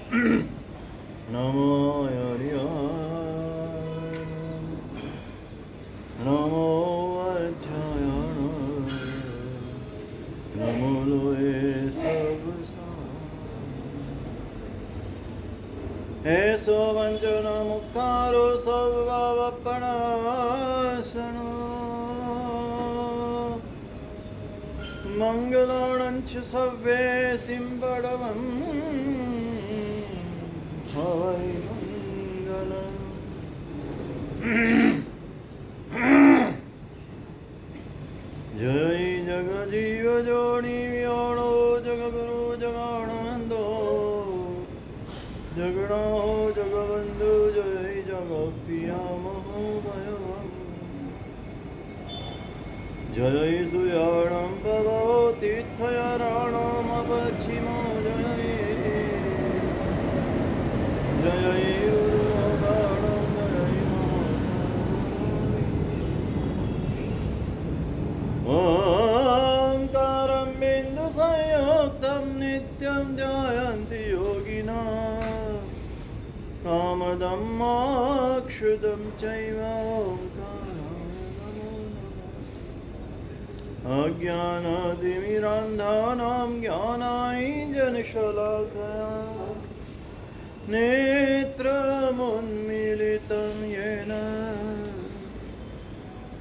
નમો નમો અજ્જાયણ નમો લોએ સબ એસો વંચન મુખારો સર્વપણાસનો મંગલાણંચ સવ્યે સિંબડવં હવૈ મંગલમ. જય જગજીવ જોડી વ્યોણો જગગુરુ જગાણંદો જગણો જગબંધુ જય જગપિયા મહોદયમ. જય સુયાણમ ભવો તીર્થયારાણમ પશ્ચિમો જય જય ઓંકારં બિંદુ સંયુક્તં નિત્યં ધ્યાયન્તિ યોગિનઃ કામદં મોક્ષદં ચૈવ ઓંકારાય નમો નમઃ. અજ્ઞાનાતિમિરાન્ધાનાં જ્ઞાનાંજનશલાકયા નેત્રમુન્મીલિतं येन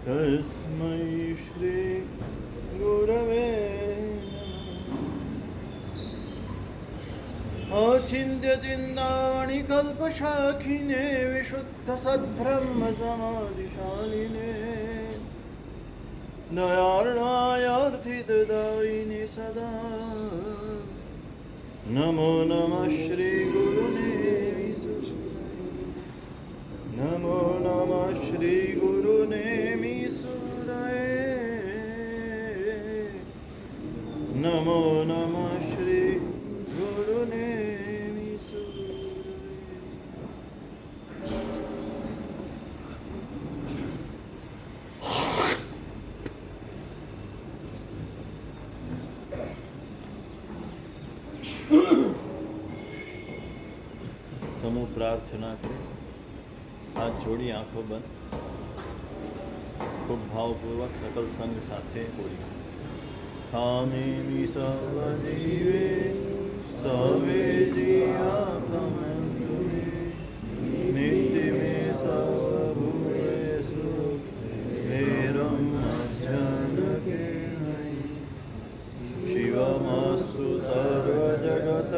તસ્मै શ્રી ગુરવે નમઃ. અચિંત્ય ચિંતામણિકલ્પશાખિને વિશુદ્ધ સદ્બ્રહ્મ સમાધિશાલિને દયાર્ણાયાર્થિતદાયિને સદા નમો નમઃ શ્રી ગુરુને નમો નમઃ શ્રી ગુરુને મીસુરાય નમો નમઃ શ્રી ગુરુને સમૂહ પ્રાર્થના કરીશું. હાથ જોડી આંખો બંધ ખૂબ ભાવપૂર્વક સકલ સંગ સાથે બોલી. હામિ સર્વ જીવે સવે જીવાકમંતુ નિત્ય મે સર્વભૂતેષુ વેરમ જનકે શિવમસ્તુ સર્વજગત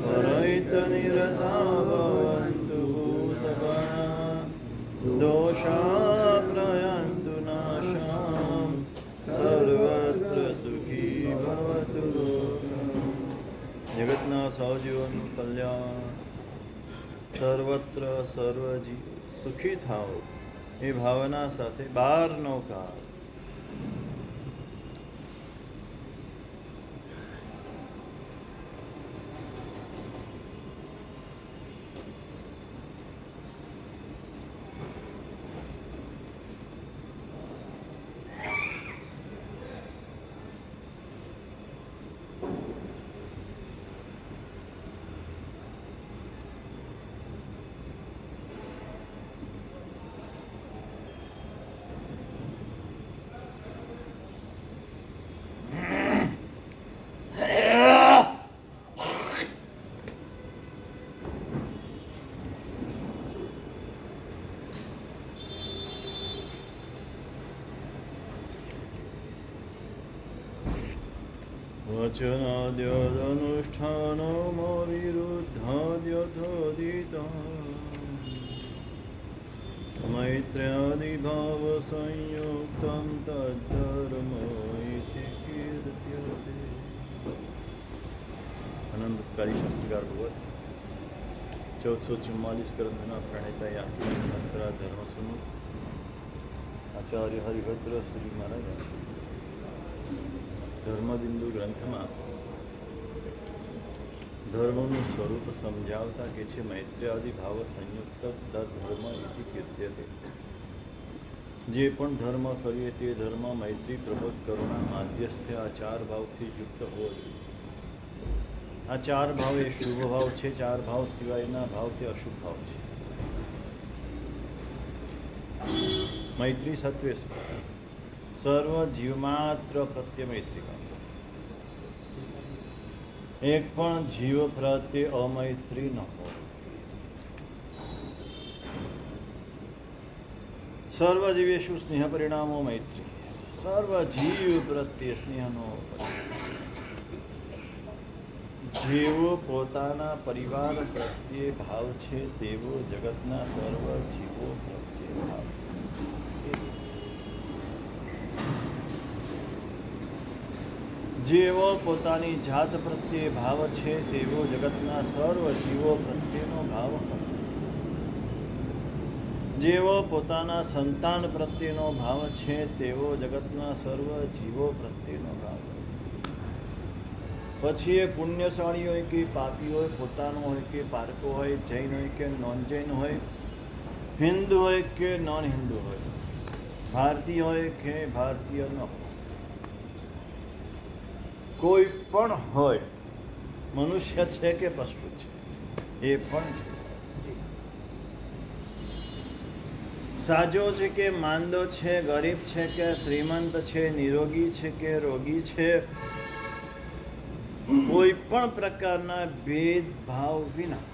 પરૈતનિરતા ભવન્તુ ભૂતગણા દોષા પ્રયન્તુ નાશામ સર્વત્ર સુખી ભવતુ લોકમ. જગતના સૌજીવોનું કલ્યાણ સર્વત્ર સર્વજી સુખી થાઓ એ ભાવના સાથે 12નો કાળ વચનાદ્યદનુષ્ઠાનો વિરુદ્ધાદ્યથોદિતા મૈત્ર્યાદિભાવ સંયુક્તં તદ્ધર્મ ઇતિ કીર્ત્યતે. આનંદકારી શાસ્ત્રકાર ભગવત 1444 ગ્રંથના પ્રણેતા યાત્રા ધર્મસુનું આચાર્ય હરિભદ્ર શ્રી મહારાજ ધર્મબિંદુ ગ્રંથમાં ધર્મનું સ્વરૂપ સમજાવતા કે છે મૈત્ર્યાદિ ભાવ સંયુક્ત ધર્મ ઇતિ કીર્ત્યતે. જે પણ ધર્મ કરીએ તે ધર્મ મૈત્રી પ્રબોધ કરુણા માધ્યસ્થ્ય આ 4 ભાવથી યુક્ત હોવો જોઈએ. આ 4 ભાવ એ શુભ ભાવ છે. 4 ભાવ સિવાયના ભાવ તે અશુભ ભાવ છે. મૈત્રી સત્વે સર્વ જીવમાત્ર પ્રત્યે મૈત્રી. એક પણ જીવ પ્રત્યે અમૈત્રી ન હોય. સર્વ જીવેશુ સ્નેહ પરિણામો મૈત્રી. સર્વ જીવ પ્રત્યે સ્નેહનો જેવો પોતાના પરિવાર પ્રત્યે ભાવ છે તેવો જગતના સર્વ જીવો પ્રત્યે ભાવ. જેવો પોતાની જાત પ્રત્યે ભાવ છે તેવો જગતના સર્વ જીવો પ્રત્યેનો ભાવ. જેવો પોતાના સંતાન પ્રત્યેનો ભાવ છે તેવો જગતના સર્વ જીવો પ્રત્યેનો ભાવ. પછી એ પુણ્યશાળી હોય કે પાપી હોય, પોતાનો હોય કે પારકો હોય, જૈન હોય કે નોન જૈન હોય, હિન્દુ હોય કે નોન હિન્દુ હોય, ભારતીય હોય કે ભારતીય ન હોય, કોઈ પણ હોય, મનુષ્ય છે કે પશુ છે, એ પણ સાજો છે કે માંદો છે, ગરીબ છે કે શ્રીમંત છે, નિરોગી છે કે રોગી છે, કોઈ પણ પ્રકારના ભેદભાવ વિના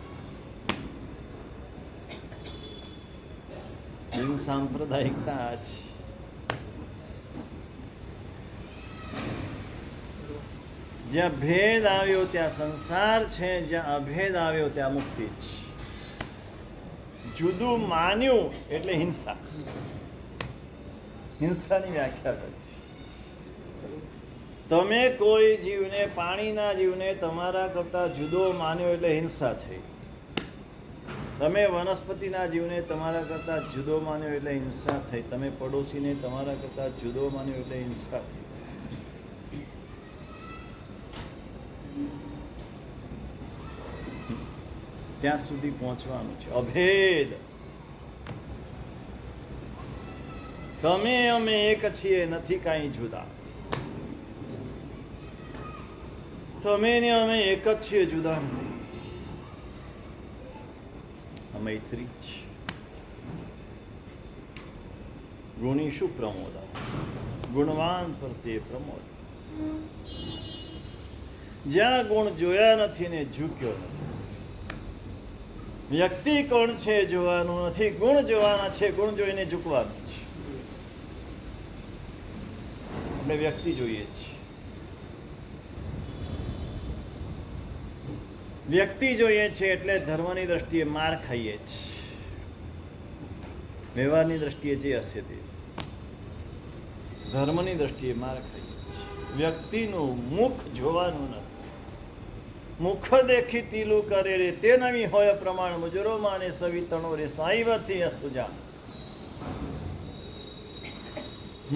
સાંપ્રદાયિકતા આ છે. જ્યાં ભેદ આવ્યો ત્યાં સંસાર છે, જ્યાં અભેદ આવ્યો ત્યાં મુક્તિ છે. જુદું માન્યું એટલે હિંસા. હિંસાની વ્યાખ્યા કરી. તમે કોઈ જીવને, પાણીના જીવને તમારા કરતા જુદો માન્યો એટલે હિંસા થઈ. તમે વનસ્પતિના જીવને તમારા કરતા જુદો માન્યો એટલે હિંસા થઈ. તમે પડોશીને તમારા કરતા જુદો માન્યો એટલે હિંસા થઈ. ત્યાં સુધી પહોંચવાનું છે. અભેદ. તમે અમે એક છીએ, નથી કાંઈ જુદા. તમે ને અમે એક જ છીએ, જુદા નથી. મૈત્રી છે. ગુણીશું પ્રમોદા. ગુણવાન પ્રત્યે પ્રમોદ. જ્યાં ગુણ જોયા નથી ને ઝૂક્યો નથી. વ્યક્તિ કોણ છે જોવાનું નથી, ગુણ જોવાના છે. ગુણ જોઈને ઝૂકવાનું છે. આપણે વ્યક્તિ જોઈએ છીએ. વ્યક્તિ જોઈએ છે એટલે ધર્મની દ્રષ્ટિએ માર ખાઈએ છીએ. વ્યવહારની દ્રષ્ટિએ જે હશે તે. ધર્મની દ્રષ્ટિએ માર ખાઈએ છીએ. વ્યક્તિનું મુખ જોવાનું નથી. મુખ દેખી ટીલું કરે રે તે નવી હોય પ્રમાણ મુજરો માને સવિતણો રે સાઈવથી અસુજા.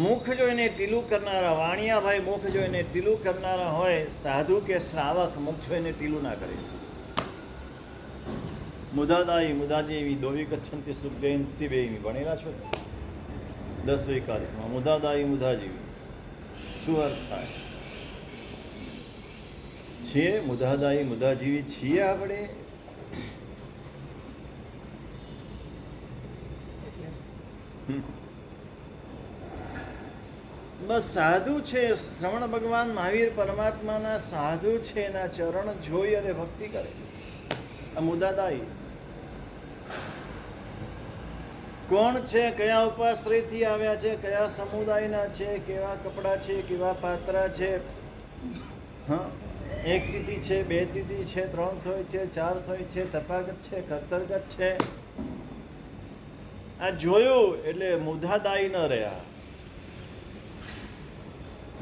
મુખ જોઈને ટીલું કરનારા વાણિયાભાઈ મુખ જોઈને ટીલું કરનારા હોય, સાધુ કે શ્રાવક મુખ જોઈને ટીલું ના કરે. મુદાદાઈ મુદાજેવી દોવી કચ્છંતી સુખજયંતી બેવી ભણેલા છો 10 વૈકાલિકમાં. મુદાદાઈ મુદાજેવી શું અર્થ થાય? છીએ મુદાદાઈ મુદાજીવી છીએ આપણે. બસ સાધુ છે. શ્રવણ ભગવાન મહાવીર પરમાત્માના સાધુ છે, એના ચરણ જોઈ અને ભક્તિ કરે. આ મુદાદાઈ કોણ છે, કયા ઉપાશ્રયથી આવ્યા છે, કયા સમુદાયના છે, કેવા કપડાં છે, કેવા પાત્રા છે, હા, 1 તિથિ છે, 2 તિથિ છે, 3 થોય છે, 4 થોય છે, તપાગત છે, ખતરગત છે. આ જોયું એટલે મુદાદાઈ ન રહ્યા.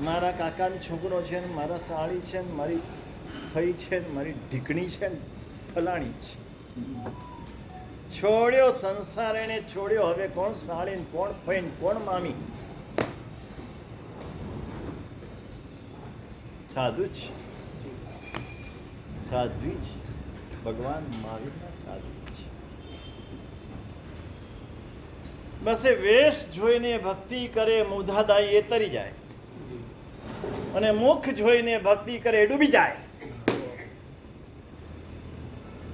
મારા કાકાનો છોકરો છે ને, મારા સાળી છે ને, મારી ફઈ છે ને, મારી ઢીકણી છે ને, ફલાણી છે. છોડ્યો સંસાર, એને છોડ્યો. હવે કોણ સાળી ને કોણ ફઈ ને કોણ મામી? સાધુ છે, સાધ્વી છે. ભગવાન મહાવીરના સાધુ છે. બસ એ વેશ જોઈને ભક્તિ કરે મુદાદાઈ એ તરી જાય, અને મુખ જોઈને ભક્તિ કરે ડૂબી જાય.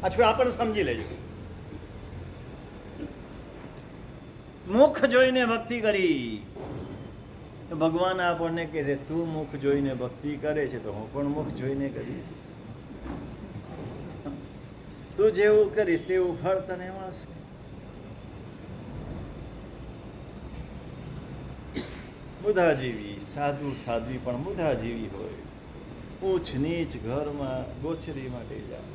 આછું આ પણ સમજી લેજો. મુખ જોઈને ભક્તિ કરી તો ભગવાન આપણને કહે છે તું મુખ જોઈને ભક્તિ કરે છે તો હું પણ મુખ જોઈને કરીશ. તું જેવું કરીશ તેવું ફળ તને મળશે. બુધાજીવી સાધુ સાધ્વી પણ બુધાજીવી હોય. ઊંચ નીચ ઘરમાં ગોચરી માટે જાય.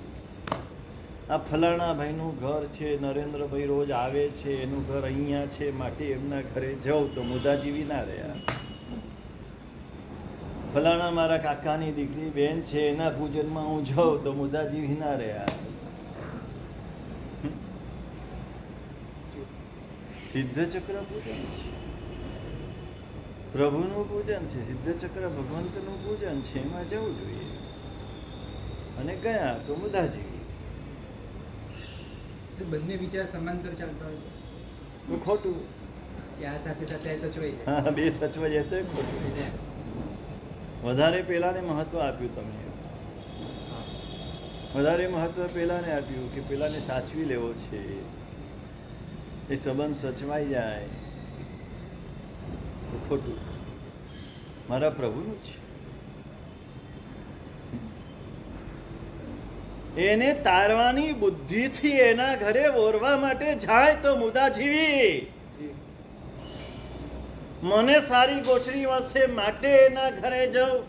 આ ફલાણા ભાઈનું ઘર છે, નરેન્દ્રભાઈ રોજ આવે છે, એનું ઘર અહીંયા છે માટે એમના ઘરે જાઉં તો મુધાજીવી ના રહ્યા. ફલાણા મારા કાકાની દીકરી બેન છે એના પૂજનમાં હું જાઉં તો મુધાજીવી ના રહ્યા. સિદ્ધચક્ર પૂજન છે, પ્રભુનું પૂજન છે. સિદ્ધચક્ર ભગવંતનું પૂજન છે, એમાં જવું જોઈએ. અને ગયા તો મુધાજીવી. બંને વિચાર સમાંતર ચાલતા હોય તો ખોટું. કે આ સાથે સાથે આ સચવાઈ જાય. હા, બે સચવાઈ જાય તો ખોટું. વધારે પેલાને મહત્વ આપ્યું તમે. વધારે મહત્વ પેલાને આપ્યું કે પેલાને સાચવી લેવો છે, એ સંબંધ સચવાઈ જાય તો ખોટું. મારા પ્રભુનું છે, એને તારવાની બુદ્ધિથી એના ઘરે ઓરવા માટે જાય તો મુદાજીવી. મને સારી ગોચરી મળશે માટે એના ઘરે જાઉં.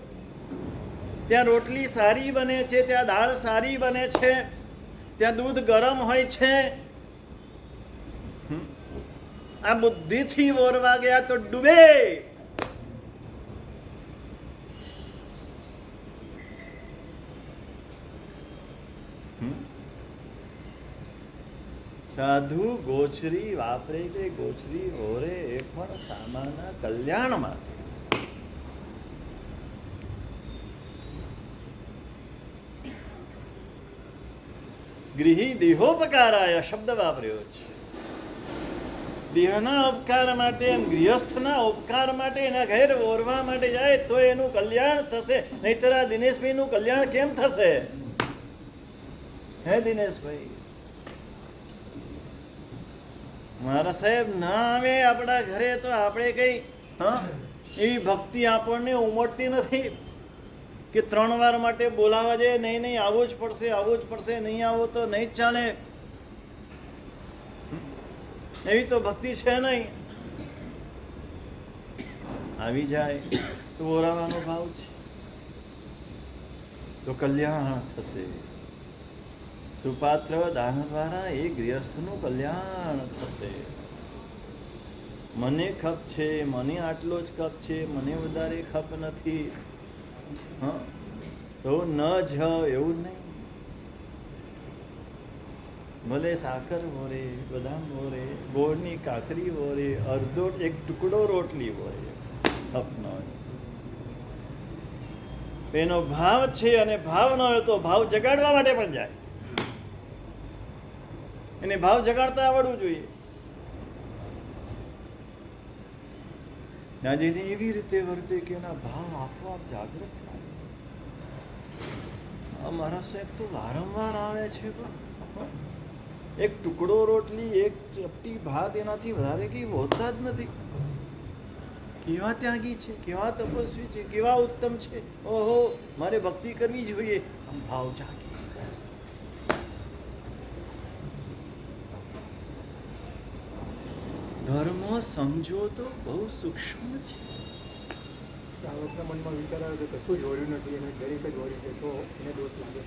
ત્યાં રોટલી સારી બને છે, ત્યાં દાળ સારી બને છે, ત્યાં દૂધ ગરમ હોય છે. આ બુદ્ધિથી ઓરવા ગયા તો ડૂબે. સાધુ ગોચરી વાપરે કે ગોચરી ઓરે એ પણ સામાના કલ્યાણ માટે. ગૃહી દેહોપકારાય શબ્દ વાપર્યો છે. દેહના ઉપકાર માટે, એમ ગૃહસ્થના ઉપકાર માટે એના ઘેર ઓરવા માટે જાય તો એનું કલ્યાણ થશે. નહીતર આ દિનેશભાઈનું કલ્યાણ કેમ થશે? હે દિનેશભાઈ, મારા સાહેબ ના આવે આપણા ઘરે તો આપણે કઈ એવી ભક્તિ આપણને ઉમટતી નથી કે 3 વાર માટે બોલાવા જાય. નહીં નહીં, આવવું જ પડશે, આવવું જ પડશે, નહીં આવો તો નહીં જ ચાલે. એવી તો ભક્તિ છે નહીં. આવી જાય તો ઓરાવાનો ભાવ છે તો કલ્યાણ થશે. સુપાત્ર દાન દ્વારા એ ગૃહસ્થનું કલ્યાણ થશે. મને ખપ છે, મને આટલો જ ખપ છે, મને વધારે ખપ નથી, તો ન જ એવું નહીં. ભલે સાકર વોરે, બદામ વોરે, ગોળની કાકરી વોરે, અડધો એક ટુકડો રોટલી વોરે, ખપ ન હોય. એનો ભાવ છે અને ભાવ ન હોય તો ભાવ જગાડવા માટે પણ જાય. એને ભાવ જગાડતા આવડવું જોઈએ. જેને એવી રીતે વર્તે કે એના ભાવ આપોઆપ જાગૃત થાય. અમારા સાહેબ તો વારંવાર આવે છે, એક ટુકડો રોટલી, એક ચપટી ભાત, એનાથી વધારે કંઈ હોતા જ નથી. કેવા ત્યાગી છે, કેવા તપસ્વી છે, કેવા ઉત્તમ છે. ઓહો, મારે ભક્તિ કરવી જોઈએ. આમ ભાવ જાગે. ધર્મ સમજો તો બહુ સૂક્ષ્મ છે. શ્રાવકના મનમાં વિચાર આવે કે કશું જોડ્યું નથી અને દરેક જ જોડ્યું છે તો એને દોષ લાગે.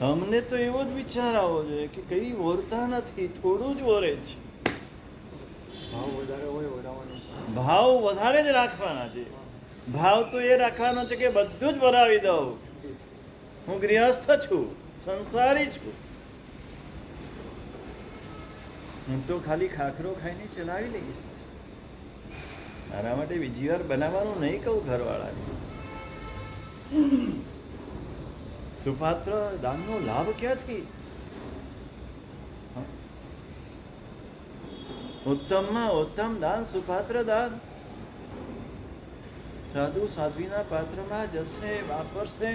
અમને તો એવો જ વિચાર આવવો જોઈએ કે કઈ ઓરતા નથી, થોડું જ ઓરે છે. ભાવ વધારે હોય વરાવાનો. ભાવ વધારે જ રાખવાના છે. ભાવ તો એ રાખવાનો છે કે બધું જ વરાવી દઉં. હું ગૃહસ્થ છું, સંસારી છું, હું તો ખાલી ખાખરો ખાઈને ચલાવી લઈશ. મારા માટે બીજી વાર બનાવવાનું નહીં કહું ઘરવાળાને. સુપાત્ર દાનનો લાભ ક્યાંથી? ઉત્તમમાં ઉત્તમ દાન સુપાત્ર દાન. સાધુ સાધ્વીના પાત્રમાં જશે, વાપરશે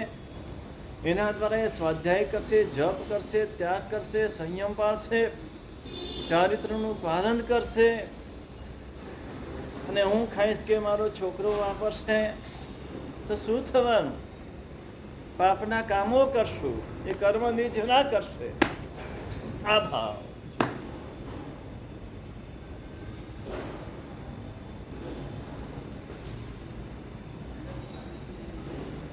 એના દ્વારા એ સ્વાધ્યાય કરશે, જપ કરશે, ત્યાગ કરશે, સંયમ પાળશે, ચારિત્રનું પાલન કરશે. અને હું ખાઈશ કે મારો છોકરો વાપરશે તો શું થવાનું? પાપના કામો કરશું, એ કર્મ નિજ ના કરશે. આ ભાવ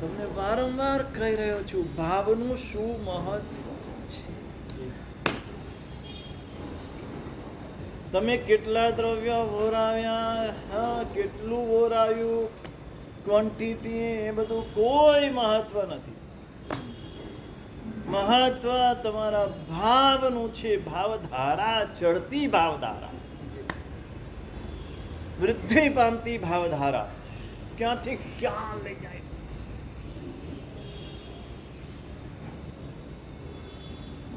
તમને વારંવાર કહી રહ્યો છું, ભાવનું શું મહત્વ છે. તમે કેટલા દ્રવ્ય વોરાવ્યા, હા કેટલું વોરાવ્યું, ક્વોન્ટિટી એ બધું કોઈ મહત્વ નથી. મહત્વ તમારા ભાવનું છે. ભાવધારા, ચડતી ભાવધારા, વૃદ્ધિ પામતી ભાવધારા ક્યાંથી ક્યાં લઈ જાય.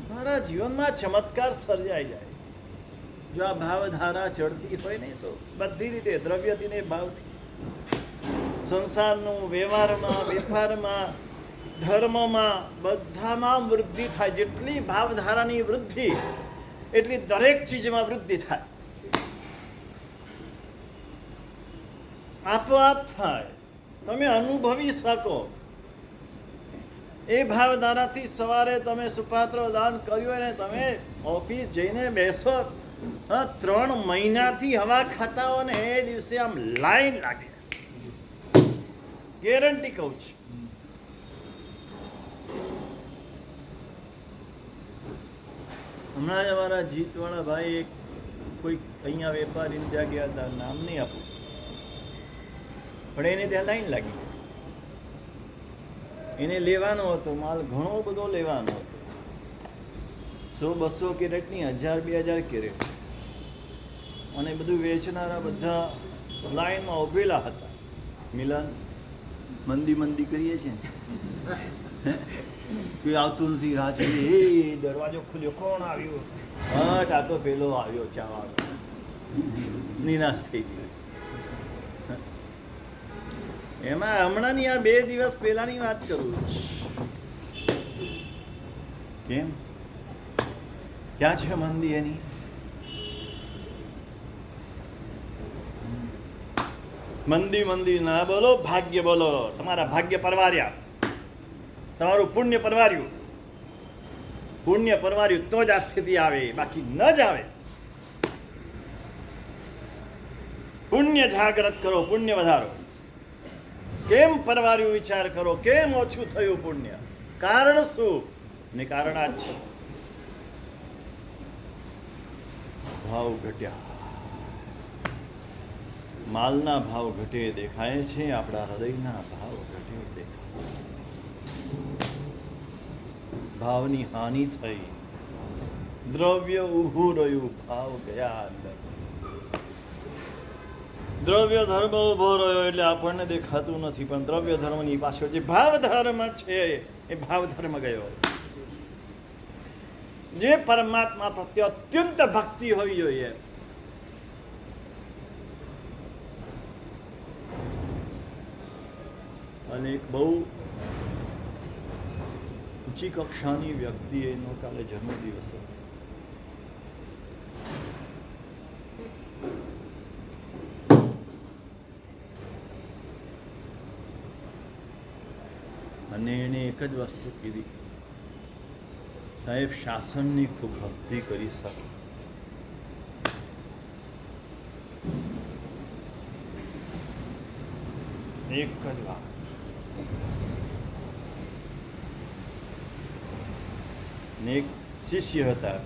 મારા જીવનમાં ચમત્કાર સર્જાઈ જાય જો આ ભાવધારા ચડતી હોય ને. તો બધી રીતે દ્રવ્યથી ને ભાવથી, સંસારનું, વ્યવહારમાં, વેપારમાં, ધર્મમાં, બધામાં વૃદ્ધિ થાય. જેટલી ભાવધારાની વૃદ્ધિ એટલી દરેક ચીજમાં વૃદ્ધિ થાય, આપોઆપ થાય, તમે અનુભવી શકો. એ ભાવધારાથી સવારે તમે સુપાત્ર દાન કર્યું અને તમે ઓફિસ જઈને બેસો, 3 મહિનાથી હવા ખાતા હો ને એ દિવસે આમ લાઈન લાગે, ગેરંટી કહું છું. હમણાં જ અમારા જીતવાળા ભાઈ એક કોઈ અહીંયા વેપારી ત્યાં ગયા હતા, નામ નહીં આપું, પણ એને ત્યાં લાઈન લાગી. એને લેવાનો હતો માલ, ઘણો બધો લેવાનો હતો, 100-200 કેરેટની, 1000-2000 કેરેટ. અને બધું વેચનારા બધા લાઈનમાં ઉભેલા હતા. મિલન મંદી કરીએ છીએ ને, કોઈ આવતું નથી, રાહ જોઈએ, એ દરવાજો ખુલ્યો, કોણ આવ્યું? હટ, આ તો પેલો આવ્યો ચાવાળો. નિરાશ થઈ ગઈ. એમાં હમણાંની આ 2 દિવસ પહેલાની વાત કરું છું. કેમ? ક્યાં છે મંદી એની? મંદી ના બોલો, ભાગ્ય બોલો. તમારા ભાગ્ય પરવાર્યા, તમારું પુણ્ય પરવાર્યું. પુણ્ય પરવાર્યું તો જ આ સ્થિતિ આવે, બાકી ન જ આવે. પુણ્ય જાગ્રત કરો, પુણ્ય વધારો. કેમ પરવાર્યું વિચાર કરો, કેમ ઓછું થયું પુણ્ય? કારણ શું? ને કારણ આ જ છે, ભાવ ઘટ્યા. માલના ભાવ ઘટે દેખાય છે, આપણા હૃદયના ભાવ ઘટે દેખાય. ભાવની હાનિ થઈ, દ્રવ્ય ઊભું રહ્યું, ભાવ ગયા અંદર. દ્રવ્ય ધર્મ ઉભો રહ્યો એટલે આપણને દેખાતું નથી, પણ દ્રવ્ય ધર્મની પાછળ જે ભાવ ધર્મ છે એ ભાવ ધર્મ ગયો. જે પરમાત્મા પ્રત્યે અત્યંત ભક્તિ હોવી જોઈએ, અને એક બહુ ઊંચી કક્ષાની વ્યક્તિ, એનો કાલે જન્મદિવસ હતો. અને એને એક જ વસ્તુ કીધી, સાહેબ શાસનની ખૂબ ભક્તિ કરી શકો. એક જ વાત. ને એક શિષ્ય હતા,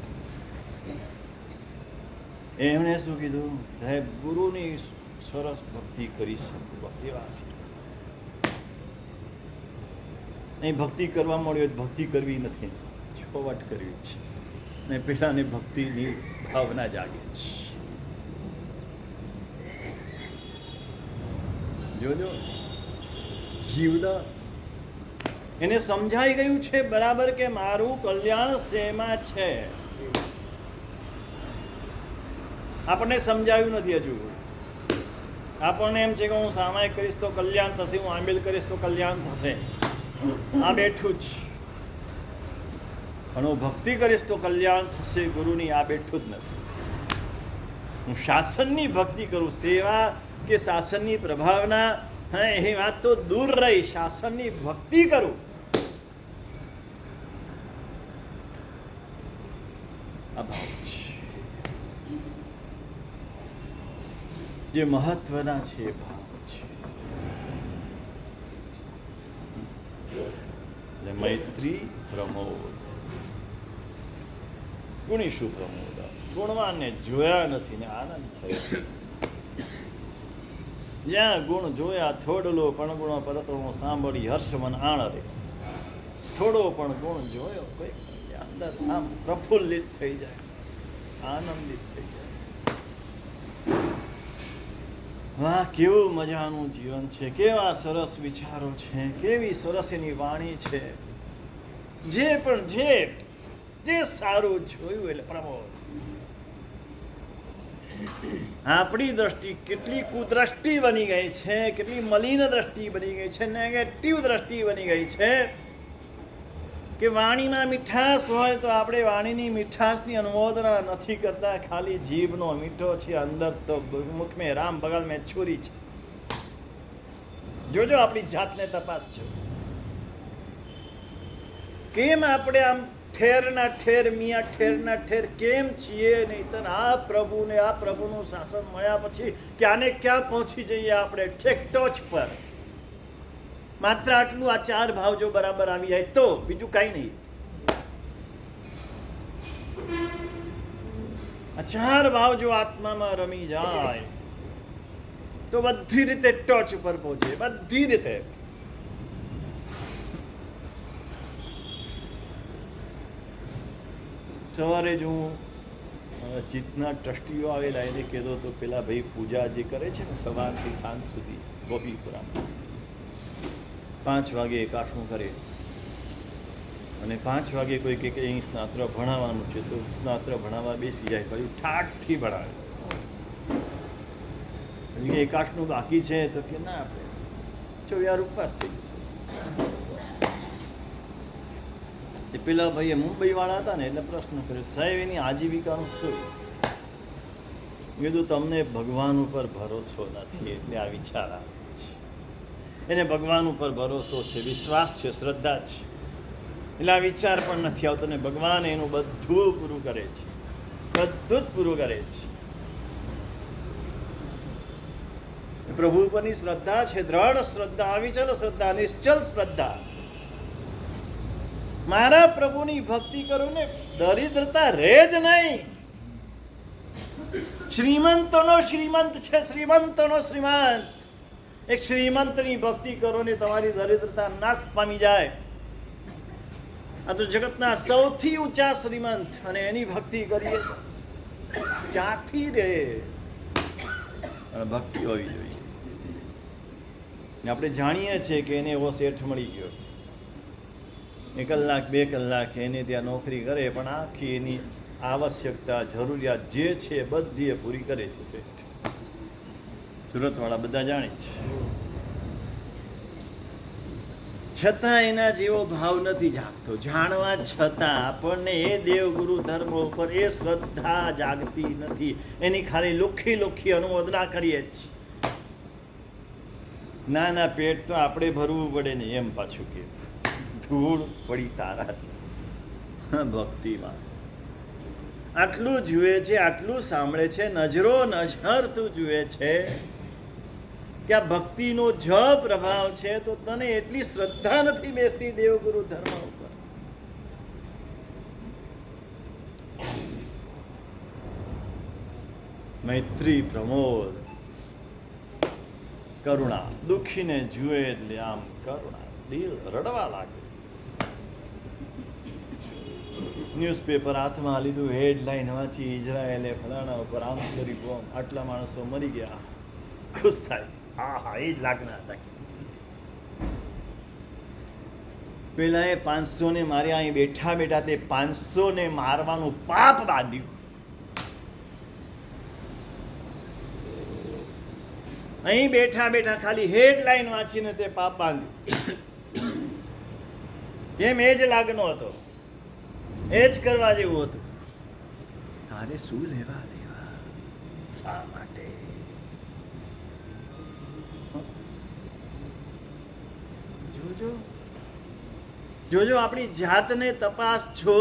એમણે શું કીધું? સાહેબ ગુરુની સરસ ભક્તિ કરી શકું, બસ એવા છે. અહીં ભક્તિ કરવા મળ્યો, ભક્તિ કરવી નથી, છોવટ કરવી છે. ને પેલાને ભક્તિની ભાવના જાગે છે. જોજો, જીવદા એને સમજાઈ ગયું છે બરાબર કે મારું કલ્યાણ શેમાં છે. આપણને સમજાયું નથી હજુ. આપણને એમ છે કે હું સામાયિક કરીશ તો કલ્યાણ થશે, હું આંબેલ કરીશ તો કલ્યાણ થશે. આ બેઠું જ અને હું ભક્તિ કરીશ તો કલ્યાણ થશે ગુરુની આ બેઠું જ નથી. હું શાસનની ભક્તિ કરું, સેવા કે શાસનની પ્રભાવના એ વાત તો દૂર રહી, શાસનની ભક્તિ કરું. આ ભાવ છે જે મહત્વના છે, ભાવ છે. એટલે મૈત્રી પ્રમોદ. ગુણી શું પ્રમોદ? ગુણવાનને જોયા નથી ને આનંદ થયો. જ્યાં ગુણ જોયા થોડલો પણ ગુણ પરતો સાંભળી હર્ષમન આણરે. થોડો પણ ગુણ જોયો કોઈ અંદર આમ પ્રફુલ્લિત થઈ જાય, આનંદિત થઈ જાય. વાહ, કેવું મજાનું જીવન છે, કેવા સરસ વિચારો છે, કેવી સરસ એની વાણી છે. જે પણ જે સારું જોયું એટલે પ્રમોદ. આપણી દ્રષ્ટિ કેટલી કુદ્રષ્ટિ બની ગઈ છે, કેટલી મલિન દ્રષ્ટિ બની ગઈ છે, નેગેટિવ દ્રષ્ટિ બની ગઈ છે કે વાણીમાં મીઠાશ હોય તો આપણે વાણીની મીઠાશની અનુમોદના નથી કરતા. ખાલી જીભનો મીઠો છે, અંદર તો મુખ મેં રામ બગલ મેં છુરી છે. જોજો આપણી જાતને તપાસજો. કેમ આપણે આમ ઠેરના ઠેર મિયા ઠેરના ઠેર કેમ છીએ? નહીંતર આ પ્રભુનું શાસન મળ્યા પછી ક્યાંને ક્યાં પહોંચી જઈએ આપણે, ઠેક ટોચ પર. માત્ર આટલું, આ ચાર ભાવ જો બરાબર આવી જાય તો બીજું કાંઈ નહીં. આ ચાર ભાવ જો આત્મામાં રમી જાય તો બધી રીતે ટોચ ઉપર પહોંચે, બધી રીતે. સવારે જ હું ચિત્તના ટ્રસ્ટીઓ આવેલા એને કહેતો તો પેલા ભાઈ પૂજા જે કરે છે ને સવારથી સાંજ સુધી ગોપીપુરામાં 5 વાગે એકાશનું કરે અને 5 વાગે કોઈ કે અહીં સ્નાત્ર ભણાવવાનું છે તો સ્નાત્ર ભણાવવા બેસી જાય, પછી ઠાઠથી ભણાવે. એકાશનું બાકી છે તો કે ના, આપણે 24 ઉપવાસ થઈ જશે. એ પેલા ભાઈએ મુંબઈવાળા હતા ને એટલે પ્રશ્ન કર્યો, સાહેબ એની આજીવિકાનું શું? કીધું તમને ભગવાન ઉપર ભરોસો નથી એટલે આ વિચાર આવે છે. એને ભગવાન ઉપર ભરોસો છે, વિશ્વાસ છે, શ્રદ્ધા છે, એટલે આ વિચાર પણ નથી આવતો. ને ભગવાન એનું બધું પૂરું કરે છે, બધું જ પૂરું કરે છે. પ્રભુ ઉપરની શ્રદ્ધા છે, દ્રઢ શ્રદ્ધા, અવિચલ શ્રદ્ધા, નિશ્ચલ શ્રદ્ધા. મારા પ્રભુની ભક્તિ કરું ને દરિદ્રતા રહે જ નહીં. શ્રીમંતોનો શ્રીમંત છે, શ્રીમંતોનો શ્રીમંત. એક શ્રીમંતની ભક્તિ કરો ને તમારી દરિદ્રતા નાશ પામી જાય. આ તો જગતના સૌથી ઊંચા શ્રીમંત, અને એની ભક્તિ કરીએ ક્યાંથી રહે? ભક્તિ હોવી જોઈએ. આપણે જાણીએ છીએ કે એને એવો શેઠ મળી ગયો, 1 કલાક 2 કલાક એને ત્યાં નોકરી કરે, પણ આખી એની આવશ્યકતા જરૂરિયાત જે છે બધી એ પૂરી કરે છે શેઠ. સુરતવાળા બધા જાણે છે. છતાં એના જેવો ભાવ નથી જાગતો. જાણવા છતાં આપણને એ દેવગુરુ ધર્મ ઉપર એ શ્રદ્ધા જાગતી નથી. એની ખાલી લુખી લુખી અનુમોદના કરીએ જ. ના પેટ તો આપણે ભરવું પડે ને એમ પાછું કે ધૂળ પડી તારા ભક્તિમાં. આટલું જુએ છે, આટલું સાંભળે છે, નજરો નજર તું જુએ છે કે આ ભક્તિનો જ પ્રભાવ છે, તો તને એટલી શ્રદ્ધા નથી બેસતી દેવગુરુ ધર્મ ઉપર. મૈત્રી પ્રમોદ, કરુણા. દુઃખીને જુએ એટલે આમ કરુણા, દિલ રડવા લાગે. ન્યૂઝપેપર હાથમાં લીધું, હેડલાઇન વાંચી, ઇઝરાયેલે ફલાણા ઉપર આમ કરી, બોમ્બ, આટલા માણસો મરી ગયા, ખુશ થાય. હા એ જ લાગના હતા. પેલા એ 500 ને માર્યા, અહીં બેઠા બેઠા તે 500 ને મારવાનું પાપ બાંધ્યું. અહીં બેઠા બેઠા ખાલી હેડલાઇન વાંચીને તે પાપ બાંધ્યું. કેમ? એ જ લાગનો હતો. એ જ કરવા જેવું હતું. તારે શું લેવા દેવા? શા માટે? જોજો જોજો, આપણી જાતને તપાસ છો.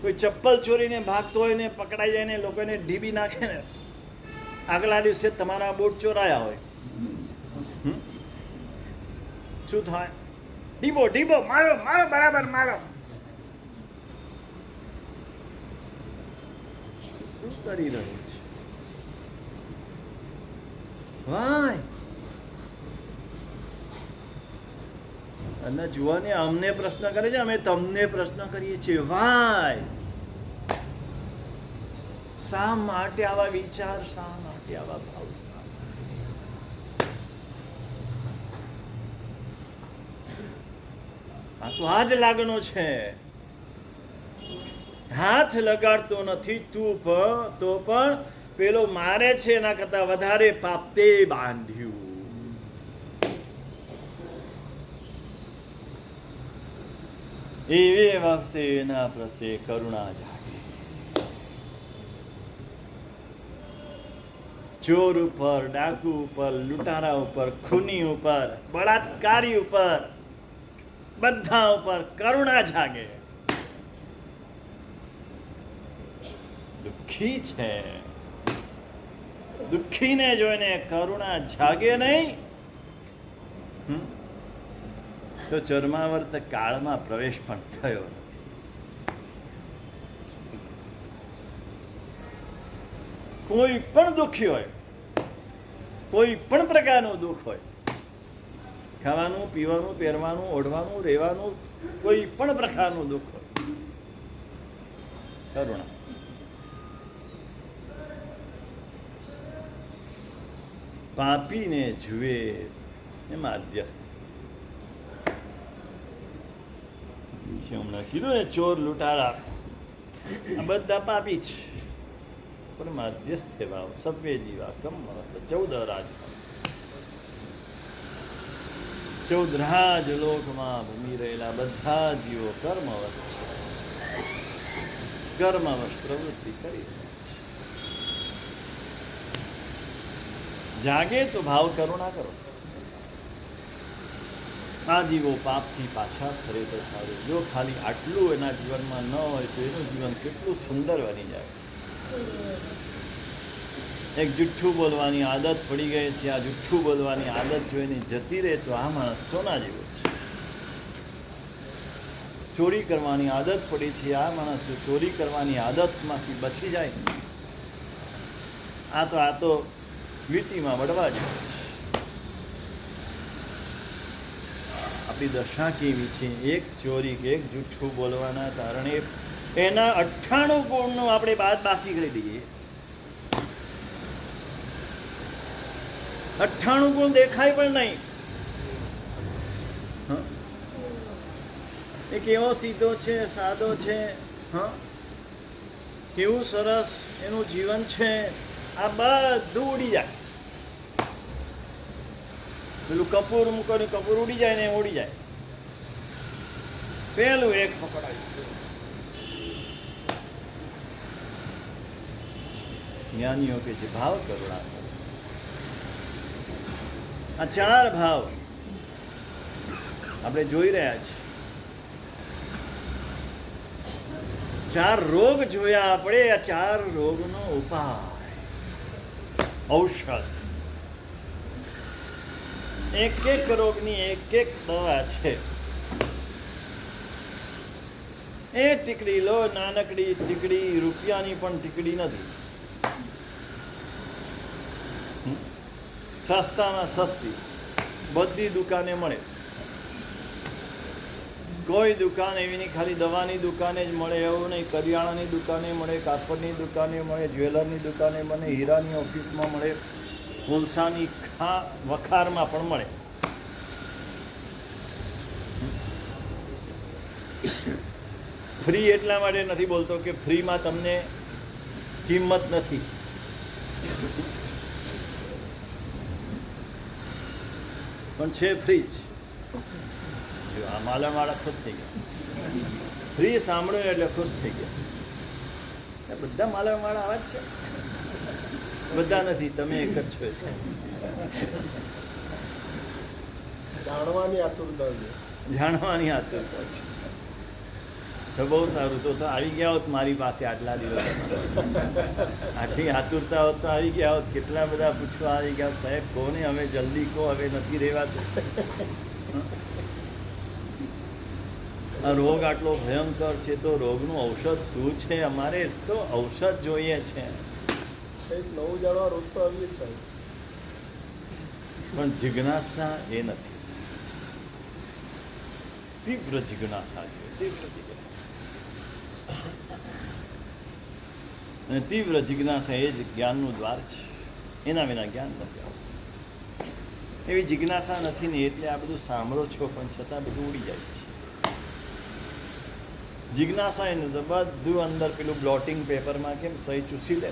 કોઈ ચપ્પલ ચોરીને ભાગતો હોય ને પકડાઈ જાય ને લોકોને ઢીબી નાખે ને, આગલા દિવસે તમારા બૂટ ચોરાયા હોય, શું થાય? ઢીબો ઢીબો, મારો મારો, બરાબર મારો. શું કરી રહ્યો છે? વાય અને જુવાને અમને પ્રશ્ન કરે છે, અમે તમને પ્રશ્ન કરીએ છીએ. વાય શા માટે આવા વિચાર, શા માટે આવા ભાવ? આ તો આ જ લાગણો છે. હાથ લગાડતો નથી તું પણ તો પણ પેલો મારે છે એના કરતા વધારે પાપ તે બાંધ્યું. એવી વખતે એના પ્રત્યે કરુણા જાગે. ચોર ઉપર, ડાકુ ઉપર, લૂંટારા ઉપર, ખૂની ઉપર, બળાત્કારી ઉપર, બધા ઉપર કરુણા જાગે. દુઃખી છે, દુઃખીને જોઈને કરુણા જાગે નહીં તો ચર્માવર્ત કાળમાં પ્રવેશ પણ થયો નથી. કોઈ પણ દુઃખી હોય, કોઈ પણ પ્રકારનું દુઃખ હોય, ખાવાનું, પીવાનું, પહેરવાનું, ઓઢવાનું, રહેવાનું, કોઈ પણ પ્રકારનું દુઃખ હોય, કરુણા. પાપીને જુએ એમાં અધ્યસ્ત. હમણાં કીધું ને, ચોર, લૂંટારા આ બધા પાપી છે, પણ મધ્યસ્થ ભાવ સભ્ય જીવા કમ 14 રાજ, 14 રાજ લોકમાં ભૂમિ રહેલા બધા જીવો કર્મવશ છે, કર્મવશ પ્રવૃત્તિ કરી રહ્યા છે. જાગે તો ભાવ કરુણા કરો. આ જીવો પાપથી પાછા ફરે તો સારું. જો ખાલી આટલું એના જીવનમાં ન હોય તો એનું જીવન કેટલું સુંદર બની જાય. એક જુઠ્ઠું બોલવાની આદત પડી ગઈ છે. આ જુઠ્ઠું બોલવાની આદત જોઈને જતી રહે તો આ માણસ સોના જેવો છે. ચોરી કરવાની આદત પડી છે. આ માણસ ચોરી કરવાની આદતમાંથી બચી જાય, આ તો વીટીમાં વળવા જેવો છે. આપણી દશા કેવી છે? એક ચોરી કે એક જુઠ્ઠું બોલવાના કારણે એના 98 ગુણનો આપણે બાદ બાકી કરી દઈએ. 98 ગુણ દેખાય પણ નહીં. એ કેવો સીધો છે, સાદો છે, કેવું સરસ એનું જીવન છે, આ બધું ઉડી જાય. પેલું કપૂર મૂકો ને કપૂર ઉડી જાય ને ઉડી જાય. પેલું એક પકડાયું. જ્ઞાનીઓ કે છે ભાવ કરુણા. આ 4 ભાવ આપણે જોઈ રહ્યા છીએ. 4 રોગ જોયા આપણે. આ 4 રોગનો ઉપાય, ઔષધ, એક રોગની એક દવા છે. એ ટીકડી લો, નાનકડી ટીકડી, રૂપિયાની પણ ટીકડી નથી. સસ્તામાં સસ્તી બધી દુકાને મળે. કોઈ દુકાન એવી નહીં ખાલી દવાની દુકાને જ મળે એવું નહીં. કરિયાણાની દુકાને મળે, કાપડની દુકાને મળે, જ્વેલરની દુકાને મળે, હીરાની ઓફિસમાં મળે, કોલસાની વખારમાં પણ મળે. ફ્રી એટલા માટે નથી બોલતો કે ફ્રીમાં તમને કિંમત નથી. પણ છે ફ્રી જ. જો આ માલણવાળા ખુશ થઈ ગયા, ફ્રી સાંભળ્યું એટલે ખુશ થઈ ગયા. બધા માલણવાળા આવા જ છે? બધા નથી, તમે એક જ છો. જાણવાની આતુરતા છે. જાણવાની આતુરતા છે. તો બહુ સારું. તો આવી ગયા હોત મારી પાસે આટલા દિવસ, આટલી આતુરતા હોત તો આવી ગયા હોત. કેટલા બધા પૂછવા આવી ગયા, સાહેબ કોને હવે જલ્દી કહો, હવે નથી રહેવાતું. આ રોગ આટલો ભયંકર છે તો રોગનું ઔષધ શું છે? અમારે તો ઔષધ જોઈએ છે. એક નવું જાણવા રોજ તો આવીએ જ સાહેબ. પણ જિજ્ઞાસા એ નથી. તીવ્ર જિજ્ઞાસા જોઈએ, તીવ્ર જિજ્ઞાસા. અને તીવ્ર જિજ્ઞાસા એ જ જ્ઞાનનું દ્વાર છે. એના વિના જ્ઞાન નથી આવતું. એવી જિજ્ઞાસા નથી ને એટલે આ બધું સાંભળો છો પણ છતાં બધું ઉડી જાય છે. જિજ્ઞાસા એનું તો બધું અંદર પેલું બ્લોટિંગ પેપરમાં કેમ સહી ચૂસી લે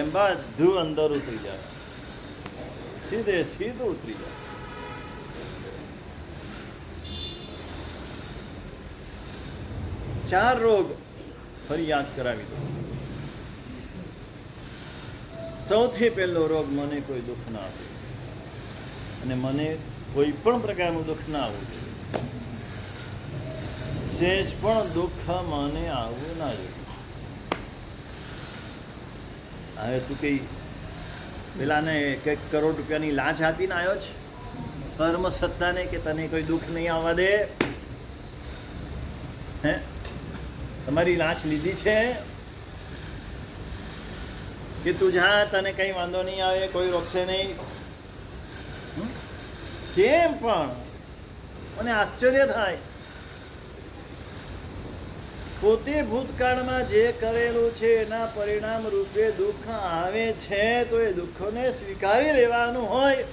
એમ બધું અંદર ઉતરી જાય, સીધું ઉતરી જાય. ચાર રોગ ફરી યાદ કરાવી દો. સૌથી પહેલો રોગ, મને કોઈ દુઃખ ના આવે અને મને કોઈ પણ પ્રકારનું દુઃખ ના આવવું જોઈએ. સહેજ પણ દુઃખ મને આવવું ના જોઈએ. હવે તું કઈ પેલાને કંઈક કરોડ રૂપિયાની લાંચ આપીને આવ્યો છે કર્મ સત્તાને કે તને કોઈ દુઃખ નહીં આવવા દે? હે, તમારી લાંચ લીધી છે કે તું જા, તને કંઈ વાંધો નહીં આવે, કોઈ રોકશે નહીં? કેમ પણ મને આશ્ચર્ય થાય. પોતે ભૂતકાળમાં જે કરેલું છે એના પરિણામ રૂપે દુઃખ આવે છે તો એ દુઃખોને સ્વીકારી લેવાનું હોય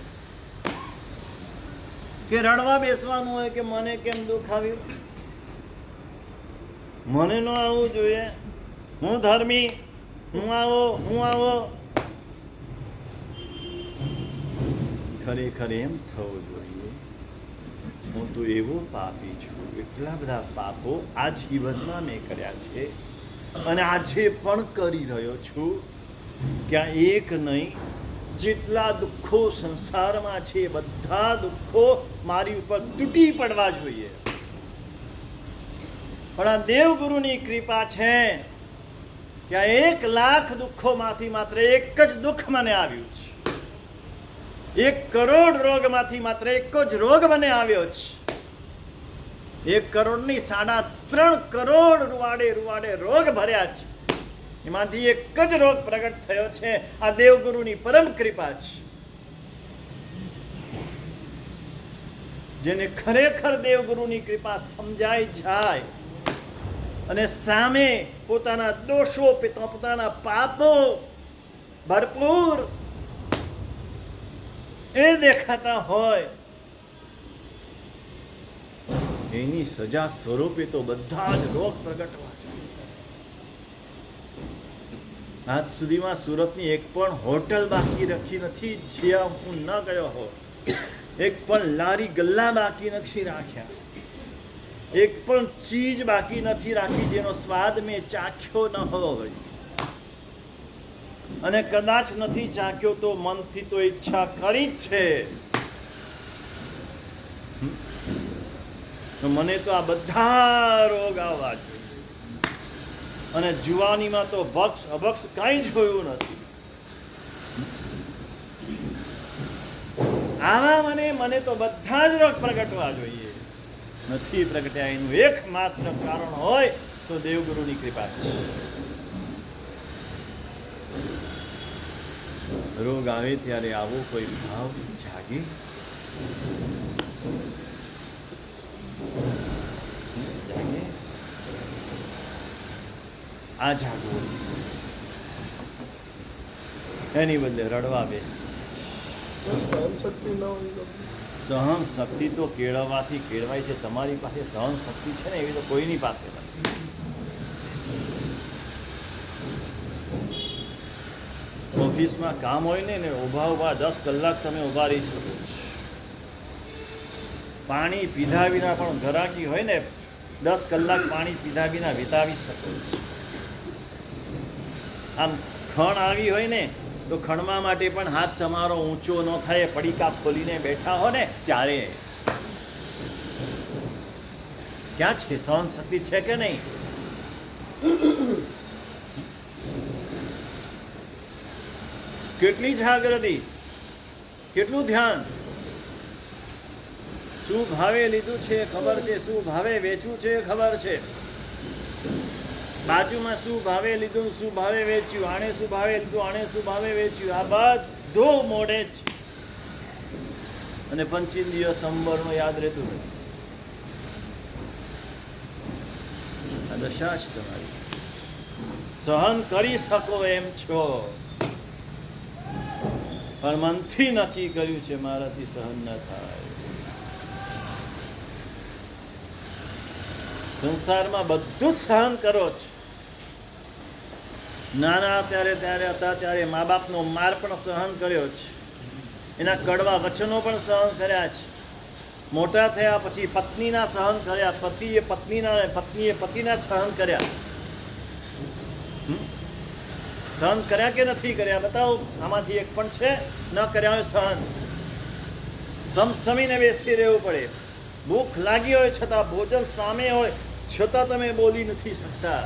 કે રડવા બેસવાનું હોય કે મને કેમ દુઃખ આવ્યું, મને ન આવવું જોઈએ, હું ધર્મી, હું આવો. ખરેખર એમ થવું જોઈએ, હું તો એવો પાપી છું, એટલા બધા પાપો આ જીવનમાં મેં કર્યા છે અને આજે પણ કરી રહ્યો છું કે આ એક નહીં, જેટલા દુઃખો સંસારમાં છે બધા દુઃખો મારી ઉપર તૂટી પડવા જોઈએ. પણ આ દેવગુરુની કૃપા છે કે આ 1,00,000 દુઃખોમાંથી માત્ર એક જ દુઃખ મને આવ્યું છે. 1 કરોડ રોગમાંથી માત્ર એક જ રોગ મને આવ્યો છે. 1 કરોડની 3.5 કરોડ રૂવાડે રોગ ભર્યા છે. એમાંથી એક જ રોગ પ્રગટ થયો છે. આ દેવગુરુની પરમ કૃપા છે. જેને ખરેખર દેવગુરુની કૃપા સમજાઈ જાય અને સામે પોતાના દોષો, પોતાના પાપો ભરપૂર એ દેખાતા હોય, એની સજા સ્વરૂપે તો બધા જ રોગ પ્રગટવા જોઈએ. આજ સુધીમાં સુરતની એક પણ હોટલ બાકી રાખી નથી જ્યાં હું ન ગયો હોય. એક પણ લારી ગલ્લા બાકી નથી રાખ્યા. એક પણ ચીજ બાકી નથી રાખી જેનો સ્વાદ મેં ચાખ્યો ન હોય. અને કદાચ નથી ચાખ્યો તો મનથી તો ઈચ્છા કરી જ છે. તો મને તો આ બધા રોગ આવવા જોઈએ. અને જુવાનીમાં તો ભક્ષ અભક્ષ કાંઈ જોયું નથી. આવા મને તો બધા જ રોગ પ્રગટવા જોઈએ. નથી પ્રગટ્યા એનું એકમાત્ર કારણ હોય તો દેવગુરુની કૃપા છે. રોગ આવે ત્યારે આવો કોઈ ભાવ જાગે, આ જાગવું, એની બદલે રડવા બેસે. સહન શક્તિ ન હોય. સહન શક્તિ તો કેળવવાથી કેળવાય છે. તમારી પાસે સહન શક્તિ છે ને એવી તો કોઈની પાસે નથી. ઓફિસમાં કામ હોય ને ઊભા 10 કલાક તમે ઊભા રહી શકો છો. પાણી પીધા વિના પણ ઘરાકી હોય ને 10 કલાક પાણી પીધા વિના વિતાવી શકો છો. આમ ખણ આવી હોય ને તો ખણવા માટે પણ હાથ તમારો ઊંચો ન થાય, પડીકા ખોલીને બેઠા હો ને ત્યારે. ક્યાં છે સહન શક્તિ છે કે નહીં? કેટલી જાગૃતિ, કેટલું ધ્યાન. શું ભાવે લીધું છે ખબર છે, શું ભાવે વેચવું છે ખબર છે, બાજુમાં શું ભાવે લીધું, શું ભાવે વેચ્યું, આણે શું ભાવે લીધું, આણે શું ભાવે વેચ્યું, આ બધું મોઢે જ. અને 25 દિવસ અંબરનું યાદ રહેતું નથી. આ દશા જ તમારી. સહન કરી શકો એમ છો, પણ મનથી નક્કી કર્યું છે મારાથી સહન ન થાય. સંસારમાં બધું સહન કરો છો. નાના હતા ત્યારે મા બાપનો માર પણ સહન કર્યો છે, એના કડવા વચનો પણ સહન કર્યા છે. મોટા થયા પછી પત્નીના સહન કર્યા, પતિએ પત્નીના, પત્નીએ પતિના સહન કર્યા. સહન કર્યા કે નથી કર્યા બતાવો? આમાંથી એક પણ છે ન કર્યા હોય સહન? સમસમીને બેસી રહેવું પડે. ભૂખ લાગી હોય છતાં, ભોજન સામે હોય છતાં તમે બોલી નથી શકતા.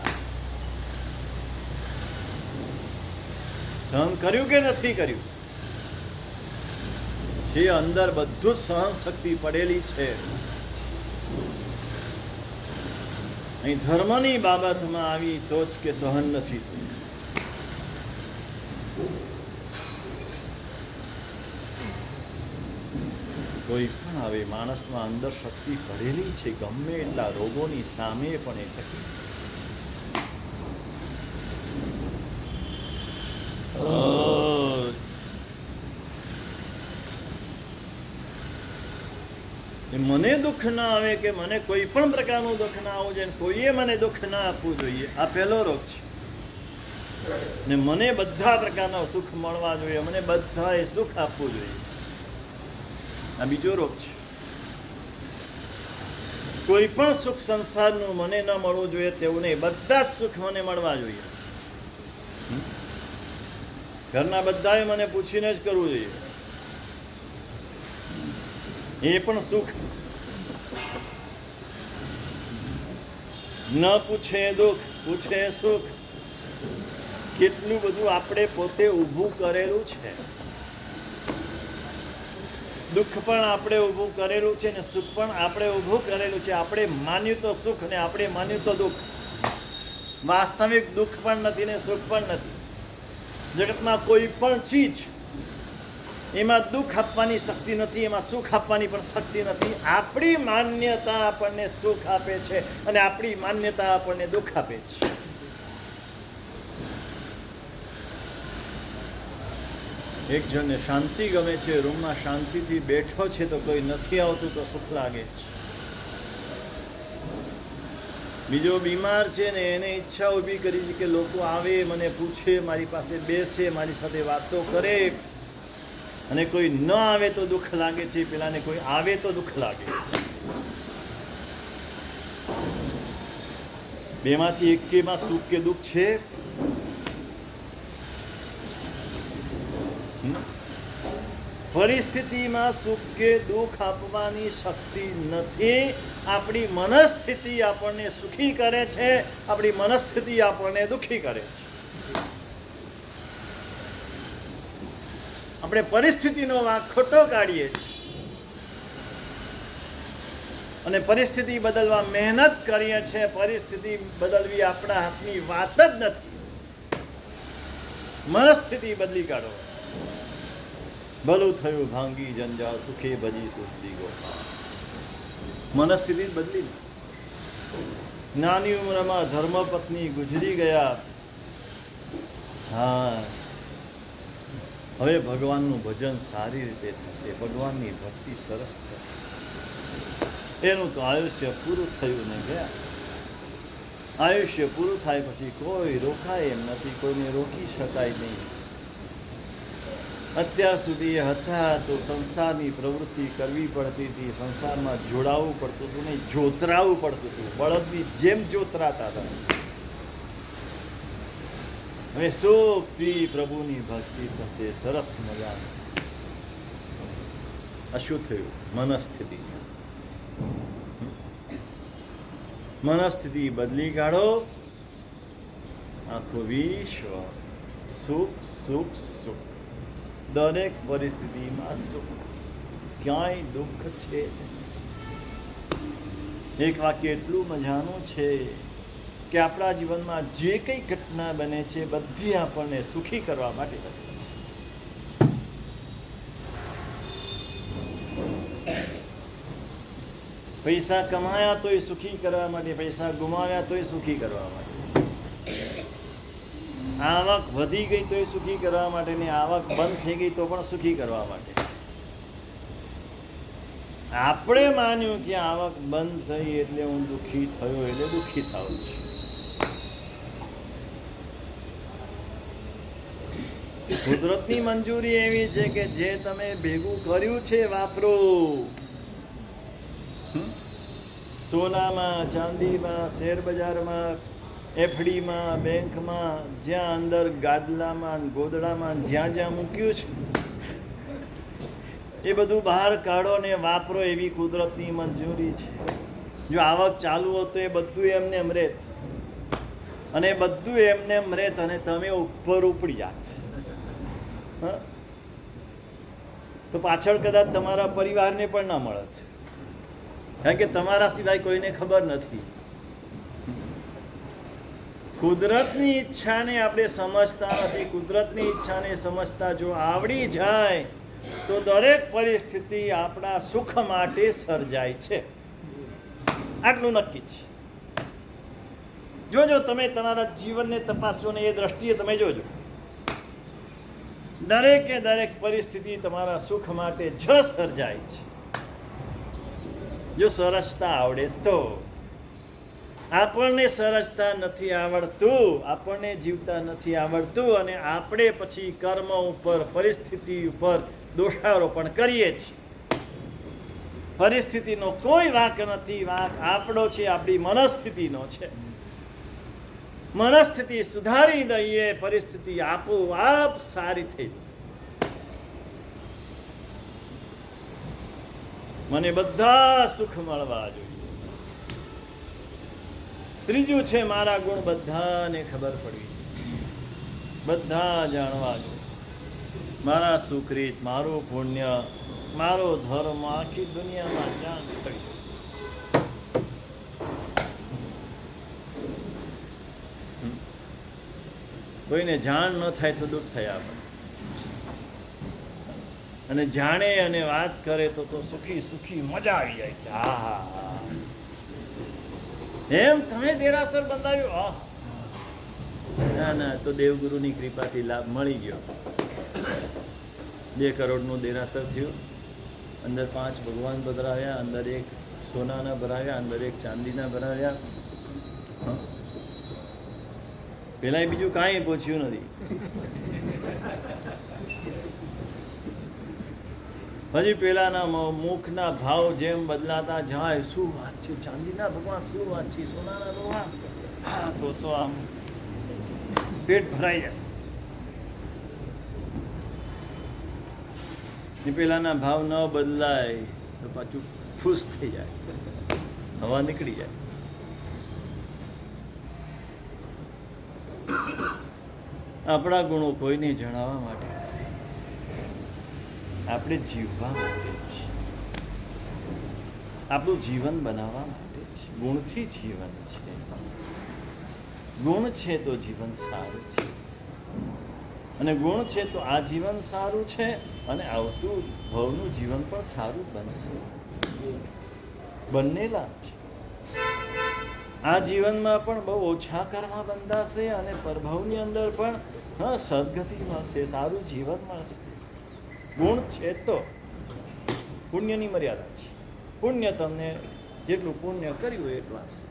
સહન કર્યું કે નથી કર્યું? જે અંદર બધું સહન શક્તિ પડેલી છે. અહીં ધર્મની બાબતમાં આવી તો જ કે સહન નથી થયું. કોઈ પણ આવે, માણસમાં અંદર શક્તિ પડેલી છે, ગમે એટલા રોગોની સામે પણ એ ટકી શકે. મને દુઃખ ના આવે કે મને કોઈ પણ પ્રકારનું દુઃખ ના આવવું જોઈએ, કોઈએ મને દુઃખ ના આપવું જોઈએ, આ પહેલો રોગ છે. ને મને બધા પ્રકારના સુખ મળવા જોઈએ, મને બધાએ સુખ આપવું જોઈએ, આ બીજો રોગ છે. કોઈ પણ સુખ સંસારનું મને ન મળવું જોઈએ તેવું નહીં, બધા જ સુખ મને મળવા જોઈએ. ઘરના બધાએ મને પૂછીને જ કરવું જોઈએ, એ પણ સુખ. ન પૂછે દુઃખ, પૂછે સુખ. કેટલું બધું આપણે પોતે ઊભું કરેલું છે. દુઃખ પણ આપણે ઊભું કરેલું છે ને સુખ પણ આપણે ઊભું કરેલું છે. આપણે માન્યું તો સુખ ને આપણે માન્યું તો દુઃખ. વાસ્તવિક દુઃખ પણ નથી ને સુખ પણ નથી. જગતમાં કોઈ પણ ચીજ એમાં દુઃખ આપવાની શક્તિ નથી, એમાં સુખ આપવાની પણ શક્તિ નથી. આપણી માન્યતા આપણને સુખ આપે છે અને આપણી માન્યતા આપણને દુઃખ આપે છે. એક જણને શાંતિ ગમે છે, રૂમમાં શાંતિથી બેઠો છે તો કોઈ નથી આવતું તો સુખ લાગે છે. બીજો બીમાર છે ને એને ઈચ્છા ઊભી કરી છે કે લોકો આવે, મને પૂછે, મારી પાસે બેસે, મારી સાથે વાતો કરે, અને કોઈ ન આવે તો દુઃખ લાગે છે, પેલાને કોઈ આવે તો દુઃખ લાગે છે. બેમાંથી એક કેમાં સુખ કે દુઃખ છે? પરિસ્થિતિમાં સુખ કે દુઃખ આપવાની શક્તિ નથી. આપણી મનસ્થિતિ આપણને સુખી કરે છે, આપણી મનસ્થિતિ આપણને દુઃખી કરે છે. આપણે પરિસ્થિતિનો વાંક ખોટો કાઢીએ છીએ અને પરિસ્થિતિ બદલવા મહેનત કરીએ છીએ. પરિસ્થિતિ બદલવી આપણા હાથની વાત જ નથી. મનસ્થિતિ બદલી કાઢો. ભલું થયું ભાંગી જંજા, સુખે ભજી સુસ્તી ગોપાલ. મનસ્થિતિ બદલી. નાની ઉંમરમાં ધર્મપત્ની ગુજરી ગયા. હા, હવે ભગવાનનું ભજન સારી રીતે થશે, ભગવાનની ભક્તિ સરસ થશે. એનું તો આયુષ્ય પૂરું થયું ને ગયા. આયુષ્ય પૂરું થાય પછી કોઈ રોકાય એમ નથી, કોઈને રોકી શકાય નહીં. અત્યાર સુધી હતા તો સંસારની પ્રવૃત્તિ કરવી પડતી હતી, સંસારમાં જોડાવવું પડતું હતું નહીં, જોતરાવવું પડતું હતું, બળદની જેમ જોતરાતા હતા. હવે સુખથી પ્રભુની ભક્તિ થશે, સરસ મજાનું. આ શું થયું? મનસ્થિતિ. મનસ્થિતિ બદલી કાઢો, આખું વિશ્વ સુખ સુખ સુખ. દરેક પરિસ્થિતિમાં સુખ, ક્યાંય દુઃખ છે જ. એક વાક્ય એટલું મજાનું છે કે આપણા જીવનમાં જે કંઈ ઘટના બને છે બધી આપણને સુખી કરવા માટે બને છે. પૈસા કમાયા તોય સુખી કરવા માટે, પૈસા ગુમાવ્યા તોય સુખી કરવા માટે, આવક વધી ગઈ તોય સુખી કરવા માટે, ને આવક બંધ થઈ ગઈ તો પણ સુખી કરવા માટે. આપણે માન્યું કે આવક બંધ થઈ એટલે હું દુઃખી થયો, એટલે દુઃખી થાઉં છું. કુદરતની મંજૂરી એવી છે કે જે તમે ભેગું કર્યું છે વાપરો. સોનામાં, ચાંદીમાં, શેર બજારમાં, એફડીમાં, બેંકમાં, જ્યાં અંદર ગાદલામાં, ગોદડામાં જ્યાં જ્યાં મૂક્યું છે એ બધું બહાર કાઢો ને વાપરો, એવી કુદરતની મંજૂરી છે. જો આવક ચાલુ હોત તો એ બધું એમને રેત, અને બધું એમને રેત, અને તમે ઉપર ઉપડી જાત. તો પાછળ કદાચ તમારા પરિવારને પણ ના મળત, કારણ કે તમારા સિવાય કોઈને ખબર નથી. કુદરતની ઈચ્છાને આપણે સમજતા નથી. કુદરતની ઈચ્છાને સમજતા જો આવડી જાય તો દરેક પરિસ્થિતિ આપણા સુખ માટે સર્જાય છે, આટલું નક્કી છે. જોજો, તમે તમારા જીવનને તપાસજો ને એ દ્રષ્ટિએ તમે જોજો, દરેકે દરેક પરિસ્થિતિ તમારા સુખ માટે જ સર્જાય છે, જો સરસતા આવડે તો. આપણને સરસતા નથી આવડતું, આપણને જીવતા નથી આવડતું, અને આપણે પછી કર્મ ઉપર, પરિસ્થિતિ ઉપર દોષારોપણ કરીએ છીએ. પરિસ્થિતિનો કોઈ વાંક નથી, વાંક આપણો છે, આપણી મનસ્થિતિનો છે. મનસ્થિતિ સુધારી દઈએ, પરિસ્થિતિ આપોઆપ સારી થઈ જશે. મને બધા સુખ મળવા જોઈએ. ત્રીજું છે, મારા ગુણ બધાને ખબર પડવી, બધા જાણવા જોઈએ. મારા સુકૃત, મારું પુણ્ય, મારો ધર્મ આખી દુનિયામાં જાણ થઈ. કોઈને જાણ ન થાય તો દુઃખ થાય આપણે, અને જાણે અને વાત કરે તો સુખી સુખી મજા આવી જાય કે હા હા હા, એમ તમે દેરાસર બંધાવ્યું, હા ના ના, તો દેવગુરુની કૃપાથી લાભ મળી ગયો. 2 કરોડનું દેરાસર થયું. અંદર 5 ભગવાન પધરાવ્યા, અંદર 1 સોનાના ભરાવ્યા, અંદર 1 ચાંદીના ભરાવ્યા. પેલા બીજું કાંઈ પૂછ્યું નથી. હજી પેલાના મુખના ભાવ જેમ બદલાતા જાય, શું વાત છે, ચાંદીના ભગવાન, શું વાત છે, સોનાના ભગવાન, હા, તો આમ પેટ ભરાઈ જાય. પેલાના ભાવ ન બદલાય તો પાછું ખુશ થઈ જાય, હવા નીકળી જાય. આપણા ગુણો કોઈને જણાવવા માટે નથી, આપણે જીવવા માટે છે, આપણું જીવન બનાવવા માટે છે. ગુણથી જીવન છે, ગુણ છે તો જીવન સારું છે, અને ગુણ છે તો આ જીવન સારું છે, અને આવતું ભવનું જીવન પણ સારું બનશે. બંને લાભ છે. આ જીવનમાં પણ બહુ ઓછા કર્મ બંધાશે, અને પરભવની અંદર પણ સદગતિ મળશે, સારું જીવન મળશે. ગુણ છે તો પુણ્યની મર્યાદા છે. પુણ્ય તમને જેટલું પુણ્ય કર્યું હોય એટલું આપશે.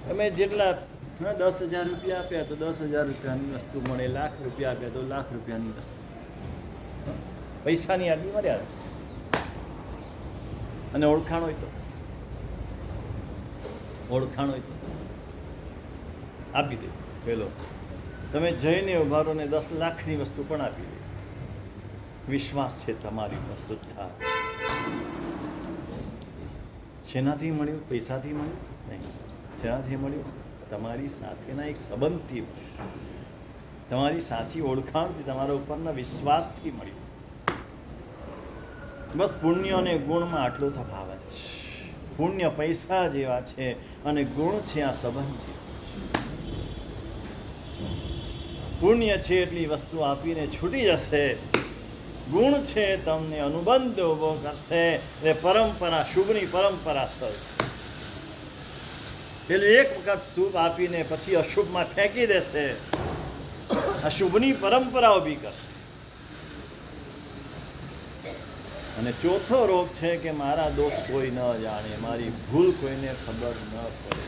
તમે જેટલા 10,000 રૂપિયા આપ્યા તો 10,000 રૂપિયાની વસ્તુ મળે, 1,00,000 રૂપિયા આપ્યા તો 1,00,000 રૂપિયાની વસ્તુ. પૈસાની આટલી મર્યાદા. અને ઓળખાણ હોય તો આપી દે. પેલો તમે જઈને ઉભા રહો ને 10 લાખની વસ્તુ પણ આપી દે. વિશ્વાસ છે તમારી ઉપર, શ્રદ્ધા. શેનાથી મળ્યું? પૈસાથી મળ્યું નહીં. શેનાથી મળ્યું? તમારી સાથેના એક સંબંધથી, તમારી સાચી ઓળખાણથી, તમારા ઉપરના વિશ્વાસથી મળ્યું. બસ પુણ્ય અને ગુણમાં આટલો તફાવત છે. પુણ્ય પૈસા જેવા છે અને ગુણ છે આ સંબંધ જેવા છે. પુણ્ય છે એટલી વસ્તુ આપીને છૂટી જશે, ગુણ છે તમને અનુબંધ ઊભો કરશે. એ પરંપરા, શુભની પરંપરા સર્જશે. પેલું એક વખત શુભ આપીને પછી અશુભમાં ફેંકી દેશે, અશુભની પરંપરા ઊભી કરશે. અને ચોથો રોગ છે કે મારા દોષ કોઈ ન જાણે, મારી ભૂલ કોઈને ખબર ન પડે.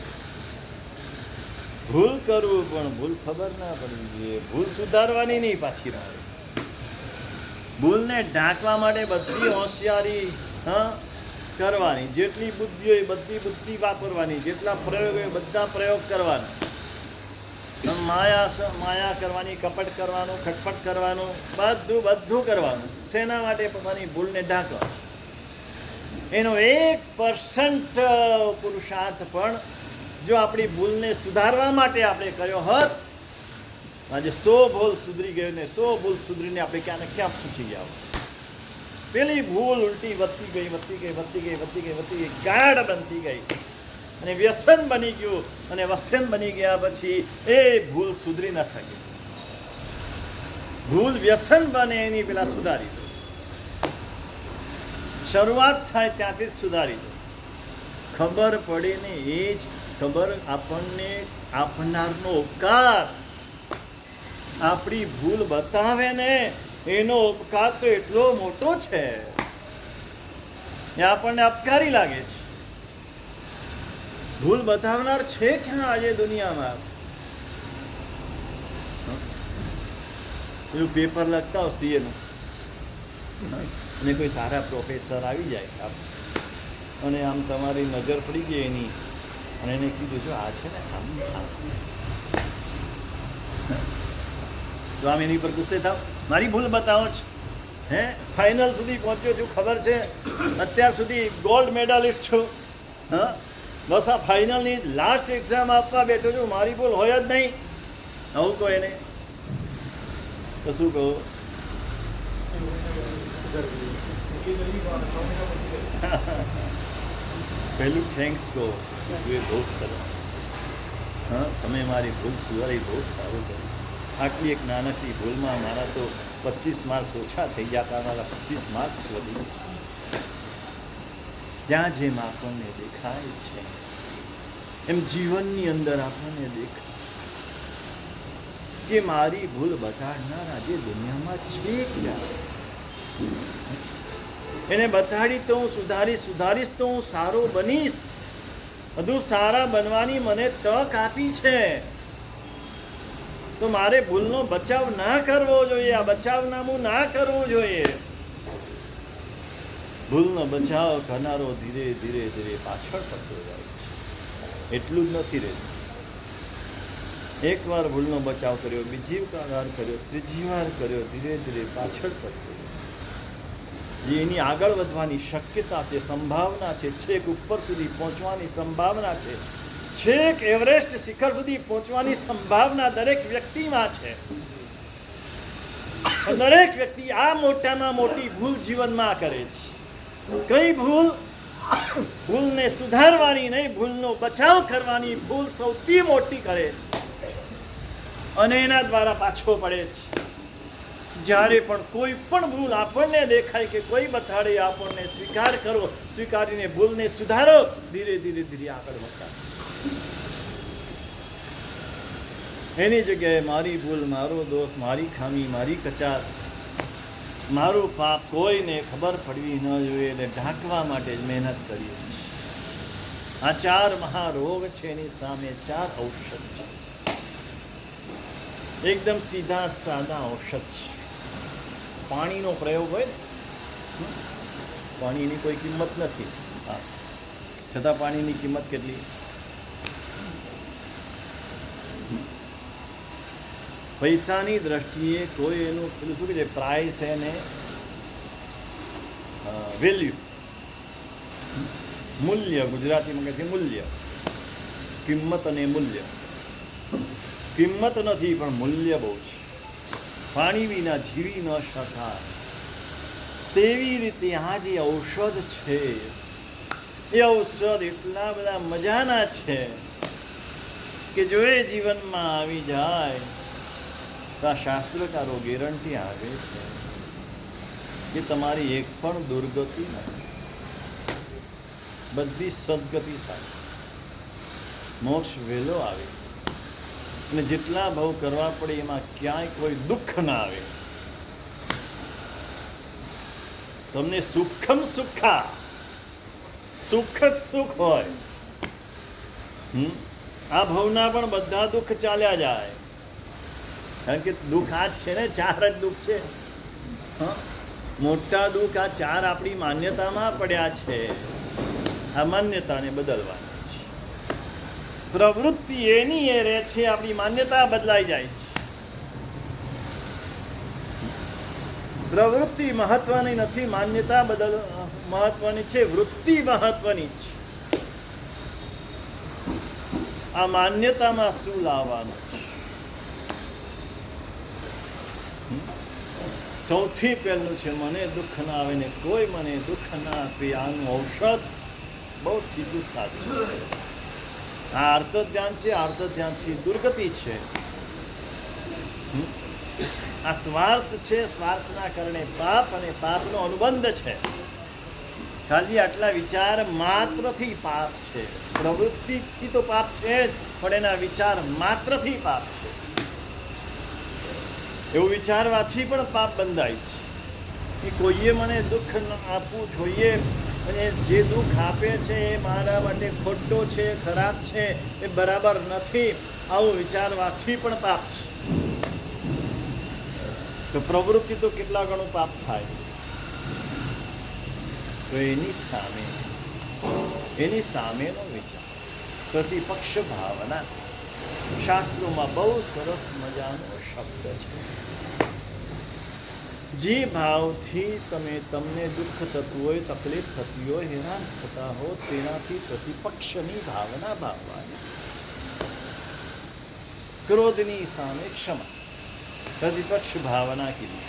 ભૂલ કરવું પણ ભૂલ ખબર ના પડવી જોઈએ. ભૂલ સુધારવાની નહીં પાછી મારે. ભૂલને ઢાંકવા માટે બધી હોશિયારી કરવાની. જેટલી બુદ્ધિ હોય બધી બુદ્ધિ વાપરવાની, જેટલા પ્રયોગ હોય બધા પ્રયોગ કરવાના. માયા કરવાની, કપટ કરવાનું, ખટપટ કરવાનું, બધું કરવાનું. શેના માટે? પોતાની ભૂલને ઢાંકવા. એનો 1% પુરુષાર્થ પણ જો આપણી ભૂલને સુધારવા માટે આપણે કર્યો હોત, આજે 100 ભૂલ સુધરી ગયો ને 100 ભૂલ સુધરીને આપણે ક્યાં ને ક્યાં પૂછી ગયા. પેલી ભૂલ ઉલટી વધતી ગઈ, ગાઢ બનતી ગઈ અને વ્યસન બની ગયું. અને વ્યસન બની ગયા પછી એ ભૂલ સુધરી ન શકે. ભૂલ વ્યસન બને એની પેલા સુધારી દો. શરૂઆત થાય ત્યાંથી જ સુધારી દો. ખબર પડે ને એ જ ખબર આપણને આપનારનો ઉપકાર. આપણી ભૂલ બતાવે ને એનો ઉપકાર તો એટલો મોટો છે, એ આપણને અપકારી લાગે છે. ભૂલ બતાવનાર છે ક્યાં આજે દુનિયામાં? પેલું પેપર લખતા હો CA નું, અને કોઈ સારા પ્રોફેસર આવી જાય અને આમ તમારી નજર પડી ગઈ એની, અને એને કીધું જો આ છે ને તો આમ એની પર ગુસ્સે થાવ, મારી ભૂલ બતાવો છે. ફાઇનલ સુધી પહોંચ્યો છું, ખબર છે અત્યાર સુધી ગોલ્ડ મેડાલિસ્ટ છું. બસ આ ફાઇનલની લાસ્ટ એક્ઝામ આપવા બેઠો છું, મારી ભૂલ હોય જ નહીં. આવું કહો એને તો શું કહું? પહેલું થેન્ક્સ કહો, એ બહુ સરસ. તમે મારી ભૂલ સુધારી, બહુ સારું કર્યું. આટલી એક નાનકડી ભૂલમાં મારા તો 25 માર્ક્સ ઓછા થઈ ગયા, મારા 25 માર્ક્સ વધી. ત્યાં જેમ આપણને દેખાય છે એમ જીવનની અંદર આપણને દેખાય કે મારી ભૂલ બતાડનાર આજે દુનિયામાં છે ક્યાં? એને બતાડી તો હું સુધારીશ તો હું સારો બનીશ. બધું સારા બનવાની મને તક આપી છે, તો મારે ભૂલનો બચાવ ના કરવો જોઈએ. આ બચાવનામું ના કરવું જોઈએ. ભૂલનો બચાવ કરનારો ધીરે ધીરે પાછળ પડતો જાય છે. એટલું જ નથી રહેતું. એકવાર ભૂલનો બચાવ કર્યો, બીજી વાર કર્યો, ત્રીજી વાર કર્યો, ધીરે ધીરે પાછળ પડતો જાય. જે એની આગળ વધવાની શક્યતા છે, સંભાવના છે, છેક ઉપર સુધી પહોંચવાની સંભાવના છે, છેક એવરેસ્ટ શિખર સુધી પહોંચવાની સંભાવના દરેક વ્યક્તિમાં છે. દરેક વ્યક્તિ આ મોટામાં મોટી ભૂલ જીવનમાં કરે છે. કઈ ભૂલ? ભૂલને સુધારવાની નહીં, ભૂલનો બચાવ કરવાની ભૂલ સૌથી મોટી કરે છે અને એના દ્વારા પાછો પડે છે. જ્યારે પણ કોઈ પણ ભૂલ આપણને દેખાય કે કોઈ બતાડે, આપણને સ્વીકાર કરો, સ્વીકારીને ભૂલને સુધારો. ધીરે ધીરે આગળ વધતા. એની જગ્યાએ મારી ભૂલ, મારો દોષ, મારી ખામી, મારી કચાશ, મારું પાપ કોઈને ખબર પડવી ન જોઈએ એટલે ઢાંકવા માટે જ મહેનત કરીએ છીએ. આ 4 મહારોગ છે, એની સામે 4 ઔષધ છે. એકદમ સીધા સાદા ઔષધ છે. પાણીનો પ્રયોગ હોય ને પાણીની કોઈ કિંમત નથી. હા, છતાં પાણીની કિંમત કેટલી? પૈસાની દ્રષ્ટિએ કોઈ એનું પેલું શું કહે છે, પ્રાઇસ એને વેલ્યુ, મૂલ્ય, ગુજરાતીમાં કહે છે મૂલ્ય, કિંમત અને મૂલ્ય. કિંમત નથી પણ મૂલ્ય બહુ છે. પાણી વિના જીવી ન શકાય. તેવી રીતે આ જે ઔષધ છે એ ઔષધ એટલા બધા મજાના છે કે જો એ જીવનમાં આવી જાય તો આ શાસ્ત્રકારો ગેરંટી આવે છે કે તમારી એક પણ દુર્ગતિ નથી, બધી સદગતિ થાય, મોક્ષ વહેલો આવે અને જેટલા ભાવ કરવા પડે એમાં ક્યાંય કોઈ દુઃખ ના આવે. તમને સુખમ સુખા, સુખ જ સુખ હોય. આ ભાવના પણ બધા દુઃખ ચાલ્યા જાય. કારણ કે દુઃખ આ જ છે ને, 4 જ દુઃખ છે. મોટા દુઃખ આ 4 આપણી માન્યતામાં પડ્યા છે. આ માન્યતાને બદલવાની છે. પ્રવૃત્તિ એની એ રહે છે, આપણી માન્યતા બદલાઈ જાય છે. પ્રવૃત્તિ મહત્વની નથી, માન્યતા મહત્વની છે, વૃત્તિ મહત્વની છે. આ માન્યતામાં શું લાવવાનું છે? સૌથી પહેલું છે મને દુઃખ ના આવે ને કોઈ મને દુઃખ ના આપે. આનું ઔષધ બહુ સીધું સાધું. આ અર્થ ધ્યાન છે, અર્થ ધ્યાનથી દુર્ગતિ છે. આ સ્વાર્થ છે, સ્વાર્થના કારણે પાપ અને પાપનો અનુબંધ છે. ખાલી આટલા વિચાર માત્રથી પાપ છે. પ્રવૃત્તિથી તો પાપ છે જ, પણ એના વિચાર માત્રથી પાપ છે. એવું વિચારવાથી પણ પાપ બંધાય છે કે કોઈએ મને દુઃખ આપવું જોઈએ અને જે દુઃખ આપે છે એ મારા માટે ખોટો છે, ખરાબ છે, એ બરાબર નથી, આવું વિચારવાથી પણ પાપ છે. તો પ્રવૃત્તિ તો કેટલા ગણું પાપ થાય. તો એની સામેનો વિચાર, પ્રતિપક્ષ ભાવના, શાસ્ત્રોમાં બહુ સરસ મજાનો શબ્દ છે. જે ભાવથી તમને દુઃખ થતું હોય, તકલીફ થતી હોય, હેરાન થતા હો, તેનાથી પ્રતિપક્ષની ભાવના ભાવવાની. ક્રોધની સામે ક્ષમા, પ્રતિપક્ષ ભાવના કીધી.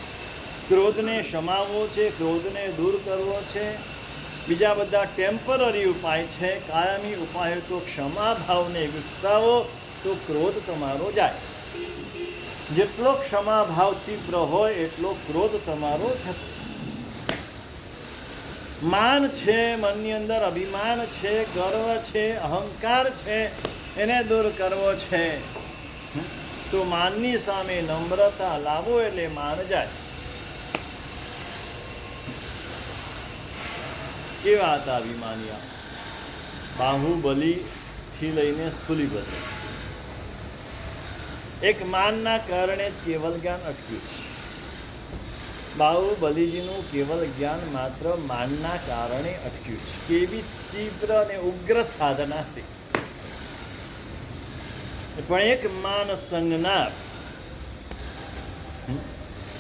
ક્રોધને શમાવવો છે, ક્રોધને દૂર કરવો છે. બીજા બધા ટેમ્પરરી ઉપાય છે. કાયમી ઉપાય તો ક્ષમા ભાવને વિકસાવો તો ક્રોધ તમારો જાય. જેટલો ક્ષમા ભાવ તીવ્ર હોય એટલો ક્રોધ તમારો જતો. માન છે, મનની અંદર અભિમાન છે, ગર્વ છે, અહંકાર છે, એને દૂર કરવો છે. તો માનની સામે નમ્રતા લાવો એટલે માન જાય. કેવા હતા અભિમાનિયા? બાહુબલીથી લઈને સ્થૂલીબલી. એક માનના કારણે જ કેવલ જ્ઞાન અટક્યું છે. બાહુબલીજીનું કેવલ જ્ઞાન માત્ર માનના કારણે અટક્યું છે. કેવી તીવ્ર અને ઉગ્ર સાધના હતી. પણ એક માન સંજ્ઞા,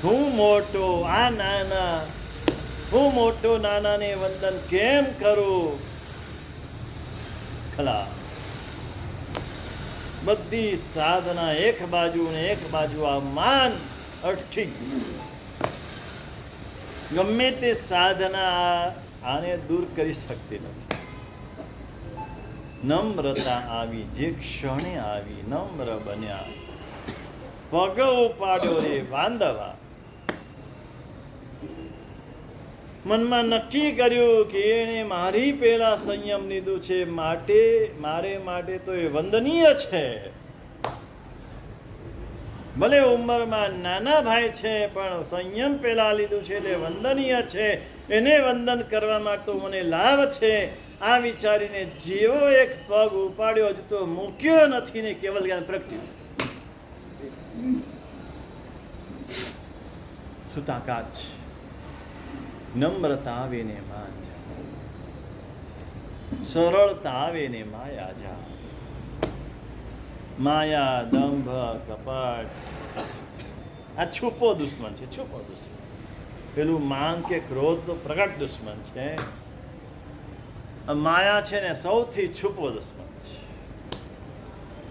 હું મોટો આ નાના, હું મોટો નાનાને વંદન કેમ કરું? ખલાસ. બધી સાધના એક બાજુ ને એક બાજુ આ માન અટકી ગયું. ગમે તે સાધના આને દૂર કરી શકતી નથી. નમ્રતા આવી, જે ક્ષણે આવી, નમ્ર બન્યા, પગ ઉપાડ્યો રે વાંદવા. મનમાં નક્કી કર્યું કે એને મારી પહેલા સંયમ લીધું છે, મારે માટે તો એ વંદનીય છે. ભલે ઉંમરમાં નાના ભાઈ છે પણ સંયમ પહેલા લીધું છે એટલે વંદનીય છે. એને વંદન કરવા માટે તો મને લાભ છે. આ વિચારીને જેવો એક પગ ઉપાડ્યો, હજુ તો મૂક્યો નથી ને કેવલ જ્ઞાન પ્રગટ્યું. શું તાકાત છે! નમ્રતા આવે ને માન જા, સરળતા આવે ને માયા જા. માયા, દંભ, કપટ આ છુપો દુશ્મન છે, છુપો દુશ્મન. પેલું માન કે ક્રોધ તો પ્રગટ દુશ્મન છે. માયા છે ને સૌથી છુપો દુશ્મન છે.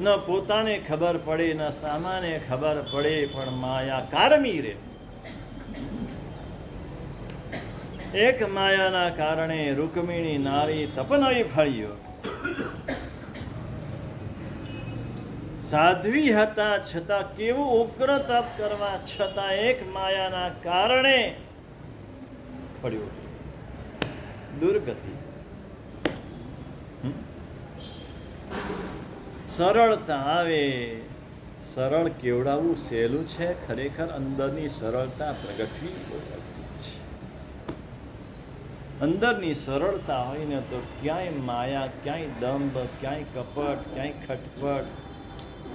ન પોતાને ખબર પડે, ન સામાને ખબર પડે, પણ માયા કારમી રે. એક માયાના કારણે રૂકમિણી નારી તપનવી ફળ્યો. સાધ્વી હતા છતાં કેવું ઉગ્ર તપ કરવા છતાં એક માયાના કારણે પડ્યું દુર્ગતિ. સરળતા આવે. સરળ કેવડાવવું સહેલું છે, ખરેખર અંદરની સરળતા પ્રગટવી બહુ અઘરી છે. અંદરની સરળતા હોય ને તો ક્યાંય માયા, ક્યાંય દંભ, ક્યાંય કપટ, ક્યાંય ખટપટ,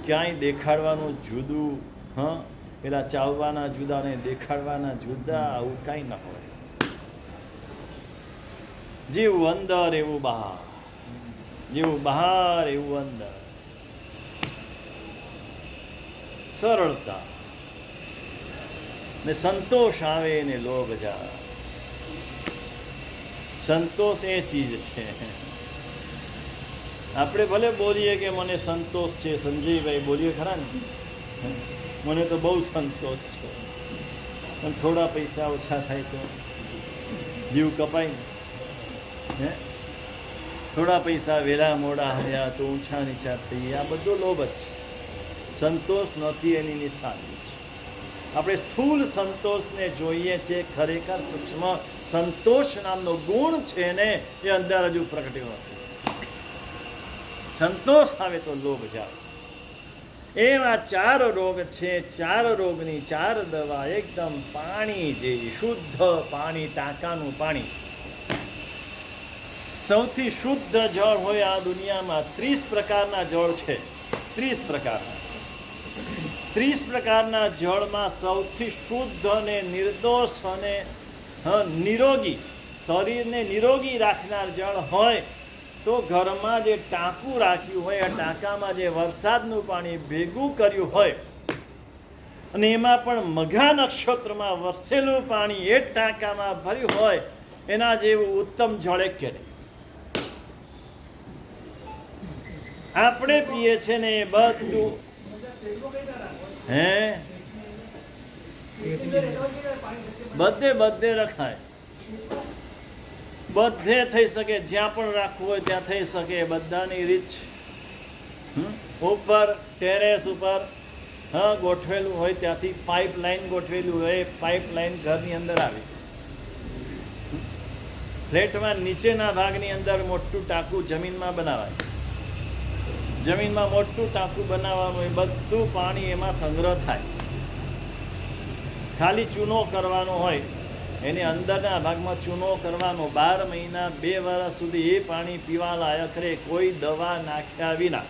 ક્યાંય દેખાડવાનું જુદું, પેલા ચાવવાના જુદા ને દેખાડવાના જુદા, આવું કાંઈ ન હોય. જેવું અંદર એવું બહાર, જેવું બહાર એવું અંદર. સરળતા ને સંતોષ આવે ને લોભ જાય. સંતોષ એ ચીજ છે. આપણે ભલે બોલીએ કે મને સંતોષ છે, સંજયભાઈ બોલીએ ખરા ને, મને તો બહુ સંતોષ છે, પણ થોડા પૈસા ઓછા થાય તો જીવ કપાય ને. થોડા પૈસા વેલા મોડા હર્યા તો ઊંચા નીચા થઈ, આ બધો લોભ જ છે. સંતોષ નથી એની નિશાની છે. આપણે સ્થૂલ સંતોષને જોઈએ છે, ખરેખર સૂક્ષ્મ સંતોષ નામનો ગુણ છે ને એ અંદર હજુ પ્રગટ્યો નથી. સંતોષ આવે તો લોભ જાય. એવા 4 રોગ છે, 4 રોગની 4 દવા. એકદમ પાણી જેવી શુદ્ધ પાણી, ટાંકાનું પાણી. સૌથી શુદ્ધ જળ હોય આ દુનિયામાં 30 પ્રકારના જળ છે. 30 પ્રકારના. 30 પ્રકારના જળમાં સૌથી શુદ્ધ અને નિર્દોષ અને નિરોગી, શરીરને નિરોગી રાખનાર જળ હોય તો ઘરમાં જે ટાંકું રાખ્યું હોય, આ ટાંકામાં જે વરસાદનું પાણી ભેગું કર્યું હોય અને એમાં પણ મઘા નક્ષત્રમાં વરસેલું પાણી એ ટાંકામાં ભર્યું હોય, એના જેવું ઉત્તમ જળ એક કે નહીં. આપણે પીએ છે ને એ બધું બધે રખાય, બધે થઈ શકે, જ્યાં પણ રાખવું હોય ત્યાં થઈ શકે. બધાની રીત ઉપર ટેરેસ ઉપર ગોઠવેલું હોય, ત્યાંથી પાઇપલાઇન ગોઠવેલું હોય, પાઇપલાઇન ઘરની અંદર આવે. ફ્લેટમાં નીચેના ભાગની અંદર મોટું ટાંકું જમીનમાં બનાવાય. જમીનમાં મોટું ટાંકું બનાવવાનું હોય, બધું પાણી એમાં સંગ્રહ થાય. ખાલી ચૂનો કરવાનો હોય, એની અંદરના ભાગમાં ચૂનો કરવાનો. 12 મહિના 2 વર્ષ સુધી એ પાણી પીવા લાયક રહે, કોઈ દવા નાખ્યા વિના.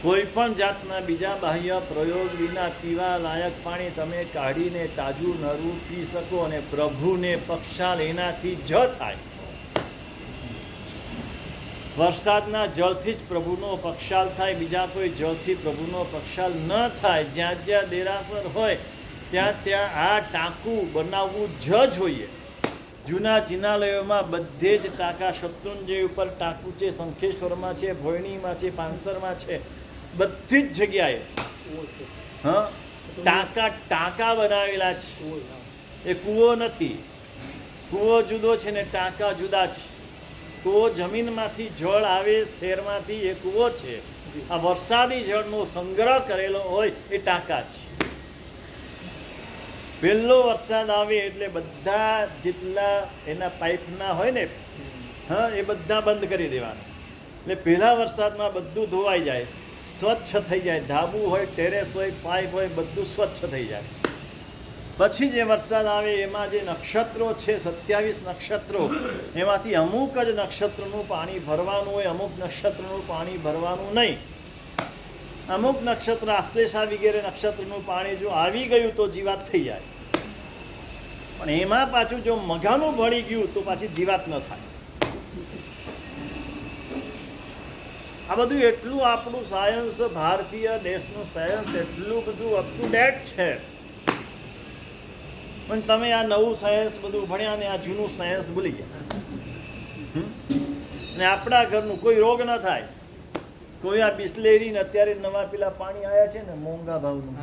કોઈ પણ જાતના બીજા બાહ્ય પ્રયોગ વિના પીવા લાયક પાણી તમે કાઢીને તાજું નરવું પી શકો અને પ્રભુને પક્ષાલ એનાથી જ થાય. વરસાદના જળથી જ પ્રભુનો પક્ષાલ થાય, બીજા કોઈ જળથી પ્રભુનો પક્ષાલ ન થાય. જ્યાં જ્યાં દેરાસર હોય ત્યાં ત્યાં આ ટાંકું બનાવવું જ જોઈએ. જૂના જિનાલયોમાં બધે જ ટાંકા, શત્રુંજય ઉપર ટાંકું છે, શંખેશ્વરમાં છે, ભોયણીમાં છે, પાંસરમાં છે, બધી જ જગ્યાએ ટાંકા બનાવેલા છે. એ કૂવો નથી, કૂવો જુદો છે ને ટાંકા જુદા છે. કૂવો જમીનમાંથી જળ આવે, શહેરમાંથી, એ કૂવો છે. આ વરસાદી જળનો સંગ્રહ કરેલો હોય એ ટાંકા છે. પહેલો વરસાદ આવે એટલે બધા જેટલા એના પાઇપના હોય ને એ બધા બંધ કરી દેવાના. એટલે પહેલા વરસાદમાં બધું ધોવાઈ જાય, સ્વચ્છ થઈ જાય. ધાબુ હોય, ટેરેસ હોય, પાઇપ હોય, બધું સ્વચ્છ થઈ જાય. પછી જે વરસાદ આવે એમાં જે નક્ષત્રો છે, 27 નક્ષત્રો, એમાંથી અમુક જ નક્ષત્રનું પાણી ભરવાનું હોય, અમુક નક્ષત્રનું પાણી ભરવાનું નહીં. અમુક નક્ષત્ર, આશ્લેષા વગેરે નક્ષત્રનું પાણી જો આવી ગયું તો જીવાત થઈ જાય. પણ એમાં પાછું જો મઘાનું ભળી ગયું તો પાછી જીવાત ન થાય. આ બધું એટલું આપણું સાયન્સ, ભારતીય દેશનું સાયન્સ એટલું બધું અપ ટુ ડેટ છે. પણ તમે આ નવું સાયન્સ બધું ભણ્યા ને આ જૂનું સાયન્સ ભૂલી ગયા. ને આપણા ઘરનું કોઈ રોગ ન થાય. કોઈ આ બિસ્લેરી ને અત્યારે નવા પેલા પાણી આવ્યા છે ને મોંઘા ભાવનું,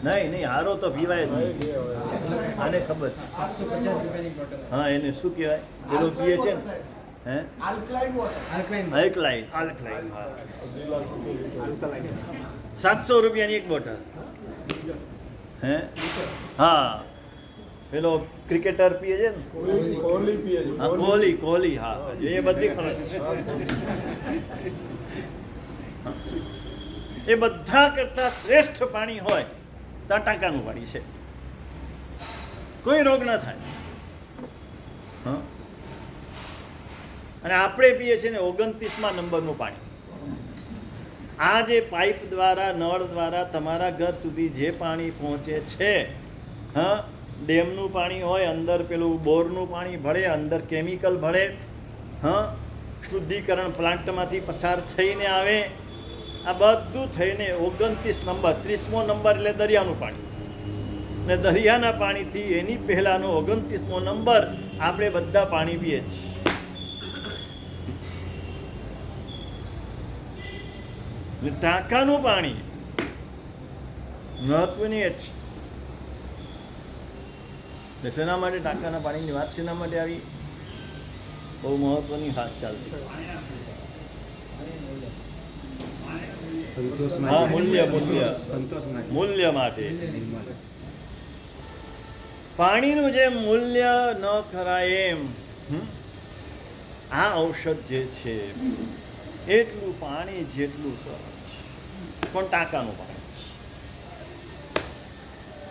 નહીં હારો તો પીવાય જ નહીં. આને ખબર છે. હા, એને શું કહેવાય પેલો પીએ છે ને, હે આલ્કલાઇન. હા, 700 રૂપિયાની એક બોટલ. હે હા, પેલો ક્રિકેટર પીએ છે ને, કોહલી. હા, એ બધી ખબર છે. એ બધા કરતા શ્રેષ્ઠ પાણી હોય તો ટાંકાનું પાણી છે. કોઈ રોગ ન થાય. હા, અને આપણે પીએ છીએ ને 29મા નંબરનું પાણી. આ જે પાઇપ દ્વારા, નળ દ્વારા તમારા ઘર સુધી જે પાણી પહોંચે છે, હા, ડેમનું પાણી હોય, અંદર પેલું બોરનું પાણી ભળે, અંદર કેમિકલ ભળે, હા, શુદ્ધિકરણ પ્લાન્ટમાંથી પસાર થઈને આવે, આ બધું થઈને 29 નંબર, 30મો નંબર એટલે દરિયાનું પાણી. ને દરિયાના પાણીથી એની પહેલાંનો 29મો નંબર આપણે બધા પાણી પીએ છીએ. ટાંકાનું પાણી મહત્વની જ છે. શેના માટે ટાંકાના પાણીની વાત શેના માટે આવી? બહુ મહત્વની વાત ચાલતી. હા, મૂલ્ય માટે. પાણીનું જે મૂલ્ય ન ખરાય એમ આ ઔષધ જે છે એટલું પાણી જેટલું સરસ છે, પણ ટાંકાનું પાણી છે.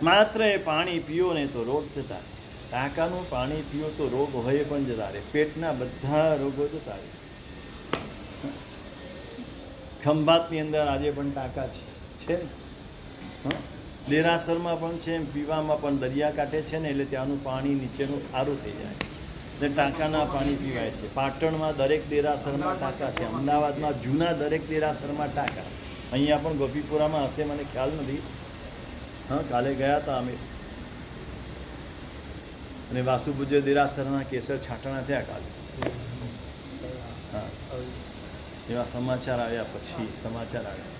માત્ર એ પાણી પીઓ ને તો રોગ જતા. ટાંકાનું પાણી પીઓ તો રોગ હોય પણ જતા રહે. પેટના બધા રોગો જતા રહે. ખંભાતની અંદર આજે પણ ટાંકા છે ને, દેરાસરમાં પણ છે, પીવામાં પણ દરિયાકાંઠે છે ને, એટલે ત્યાંનું પાણી નીચેનું ખારું થઈ જાય ને ટાંકાના પાણી પીવાય છે. પાટણમાં દરેક દેરાસરમાં ટાંકા છે. અમદાવાદમાં જૂના દરેક દેરાસરમાં ટાંકા. અહીંયા પણ ગોપીપુરામાં હશે, મને ખ્યાલ નથી. હા, કાલે ગયા હતા અમે, અને વાસુપૂજ્ય દેરાસરના કેસર છાંટણા થયા કાલે. હા, એવા સમાચાર આવ્યા. પછી સમાચાર આવ્યા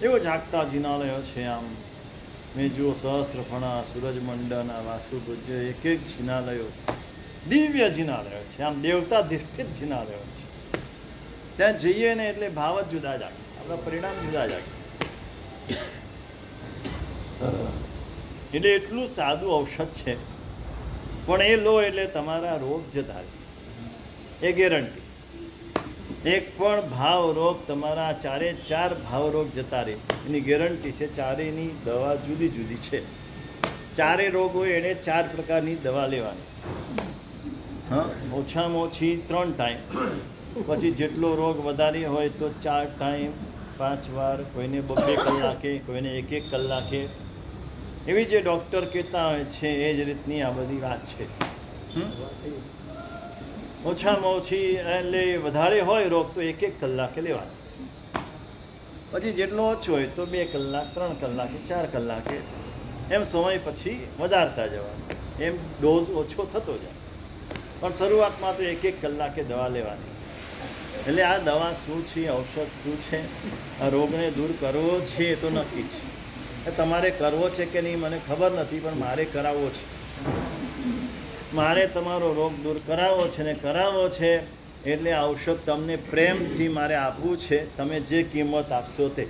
એવો જાગતા જિનાલયો છે. આમ મેં જુઓ, સહસ્ત્રફણા, સૂરજમંડળના વાસુપૂજ્ય એક જિનાલયો દિવ્ય જિનાલયો છે. આમ દેવતા અધિષ્ઠિત જિનાલયો છે. ત્યાં જઈએ ને એટલે ભાવ જ જુદા જાગે, આપણા પરિણામ જુદા જાગે. એટલે એટલું સાદું ઔષધ છે, પણ એ લો એટલે તમારા રોગ જતા રહે, એ ગેરંટી. એક પણ ભાવ રોગ તમારા 4 ભાવ રોગ જતા રહે એની ગેરંટી છે. ચારેયની દવા જુદી જુદી છે. 4 રોગ હોય એને 4 પ્રકારની દવા લેવાની. હા, ઓછામાં ઓછી 3 ટાઈમ. પછી જેટલો રોગ વધારે હોય તો 4 ટાઈમ, 5 વાર, કોઈને 2 કલાકે, કોઈને 1 કલાકે. એવી જે ડૉક્ટર કહેતા હોય છે એ જ રીતની આ બધી વાત છે. ઓછામાં ઓછી એટલે વધારે હોય રોગ તો 1 કલાકે લેવાનો. પછી જેટલો ઓછો હોય તો 2 કલાક, 3 કલાકે, 4 કલાકે, એમ સમય પછી વધારતા જવાનું. એમ ડોઝ ઓછો થતો જાય. પણ શરૂઆતમાં તો 1 કલાકે દવા લેવાની. એટલે આ દવા શું છે, ઔષધ શું છે, આ રોગને દૂર કરવો છે એ તો નક્કી છે. તમારે કરવો છે કે નહીં મને ખબર નથી, પણ મારે કરાવવો છે. મારે તમારો રોગ દૂર કરાવવો છે ને કરાવવો છે. એટલે ઔષધ તમને પ્રેમથી મારે આપવું છે, તમે જે કિંમત આપશો તે.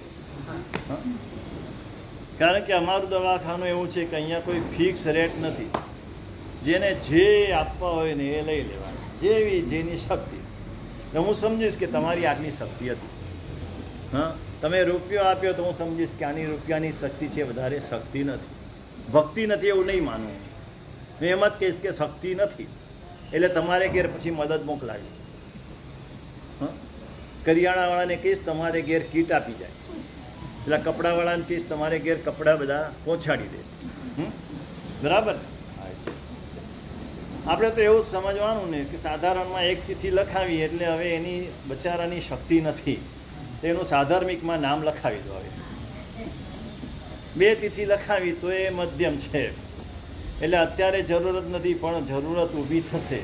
કારણ કે અમારું દવાખાનું એવું છે કે અહીંયા કોઈ ફિક્સ રેટ નથી. જેને જે આપવા હોય ને એ લઈ લેવાનું, જેવી જેની શક્તિ. હું સમજીશ કે તમારી આટલી શક્તિ હતી. હા, તમે રૂપિયો આપ્યો તો હું સમજીશ કે આની રૂપિયાની શક્તિ છે, વધારે શક્તિ નથી. ભક્તિ નથી એવું નહીં માનવું. હું એમ જ કહીશ કે શક્તિ નથી, એટલે તમારે ઘેર પછી મદદ મોકલાવીશ. હા, કરિયાણાવાળાને કહીશ તમારે ઘેર કીટ આપી જાય. પેલા કપડાવાળાને કહીશ તમારે ઘેર કપડાં બધા પહોંચાડી દે. બરાબર. આપણે તો એવું જ સમજવાનું ને કે સાધારણમાં એક તિથિ લખાવી એટલે હવે એની બચારાની શક્તિ નથી, તેનું સાધાર્મિકમાં નામ લખાવી દો. હવે 2 તિથિ લખાવી તો એ મધ્યમ છે, એટલે અત્યારે જરૂરત નથી પણ જરૂરત ઊભી થશે.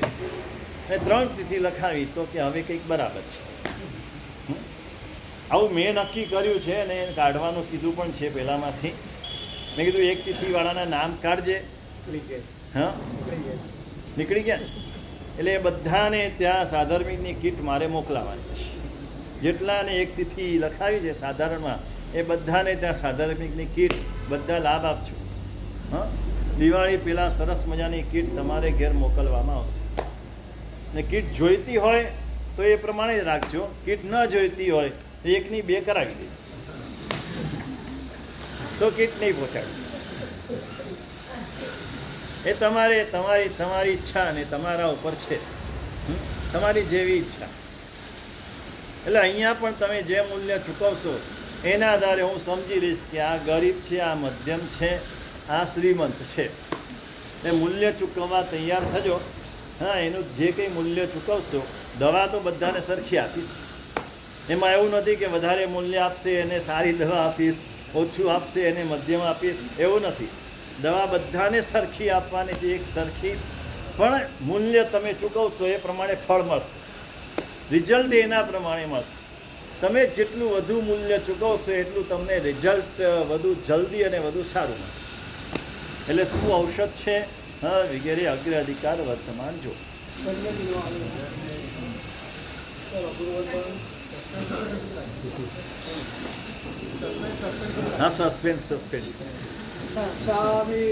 અને 3 તિથિ લખાવી તો કે હવે કંઈક બરાબર છે. આવું મેં નક્કી કર્યું છે અને કાઢવાનું કીધું પણ છે પહેલાંમાંથી. મેં કીધું 1 તિથિવાળાના નામ કાઢજે. હા, નીકળી ગયા ને. એટલે એ બધાને ત્યાં સાધાર્મિકની કીટ મારે મોકલાવાની છે. જેટલાને 1 તિથિ લખાવી છે સાધારણમાં એ બધાને ત્યાં સાધાર્મિકની કીટ બધા લાભ આપજો. હા, દિવાળી પહેલાં સરસ મજાની કીટ તમારે ઘેર મોકલવામાં આવશે. ને કીટ જોઈતી હોય તો એ પ્રમાણે જ રાખજો. કીટ ન જોઈતી હોય તો 1ની 2 કરાવી દે તો કીટ નહીં પહોંચાડવી. એ તમારે તમારી ઈચ્છા અને તમારા ઉપર છે, તમારી જેવી ઈચ્છા. એટલે અહીંયા પણ તમે જે મૂલ્ય ચૂકવશો એના આધારે હું સમજી લઈશ કે આ ગરીબ છે, આ મધ્યમ છે, આ શ્રીમંત છે. એ મૂલ્ય ચૂકવવા તૈયાર થજો. હા, એનું જે કંઈ મૂલ્ય ચૂકવશો, દવા તો બધાને સરખી આપીશ. એમાં એવું નથી કે વધારે મૂલ્ય આપશે એને સારી દવા આપીશ, ઓછું આપશે એને મધ્યમ આપીશ, એવું નથી. દવા બધાને સરખી આપવાની છે, એક સરખી. પણ મૂલ્ય તમે ચૂકવશો એ પ્રમાણે ફળ મળશે, રિઝલ્ટ એના પ્રમાણે મળશે. તમે જેટલું વધુ મૂલ્ય ચૂકવશો એટલું તમને રિઝલ્ટ વધુ જલ્દી અને વધુ સારું મળશે. એટલે શું ઔષધ છે, હા, વગેરે અગ્ર અધિકાર વર્તમાન જો. હા, સસ્પેન્સ. Shami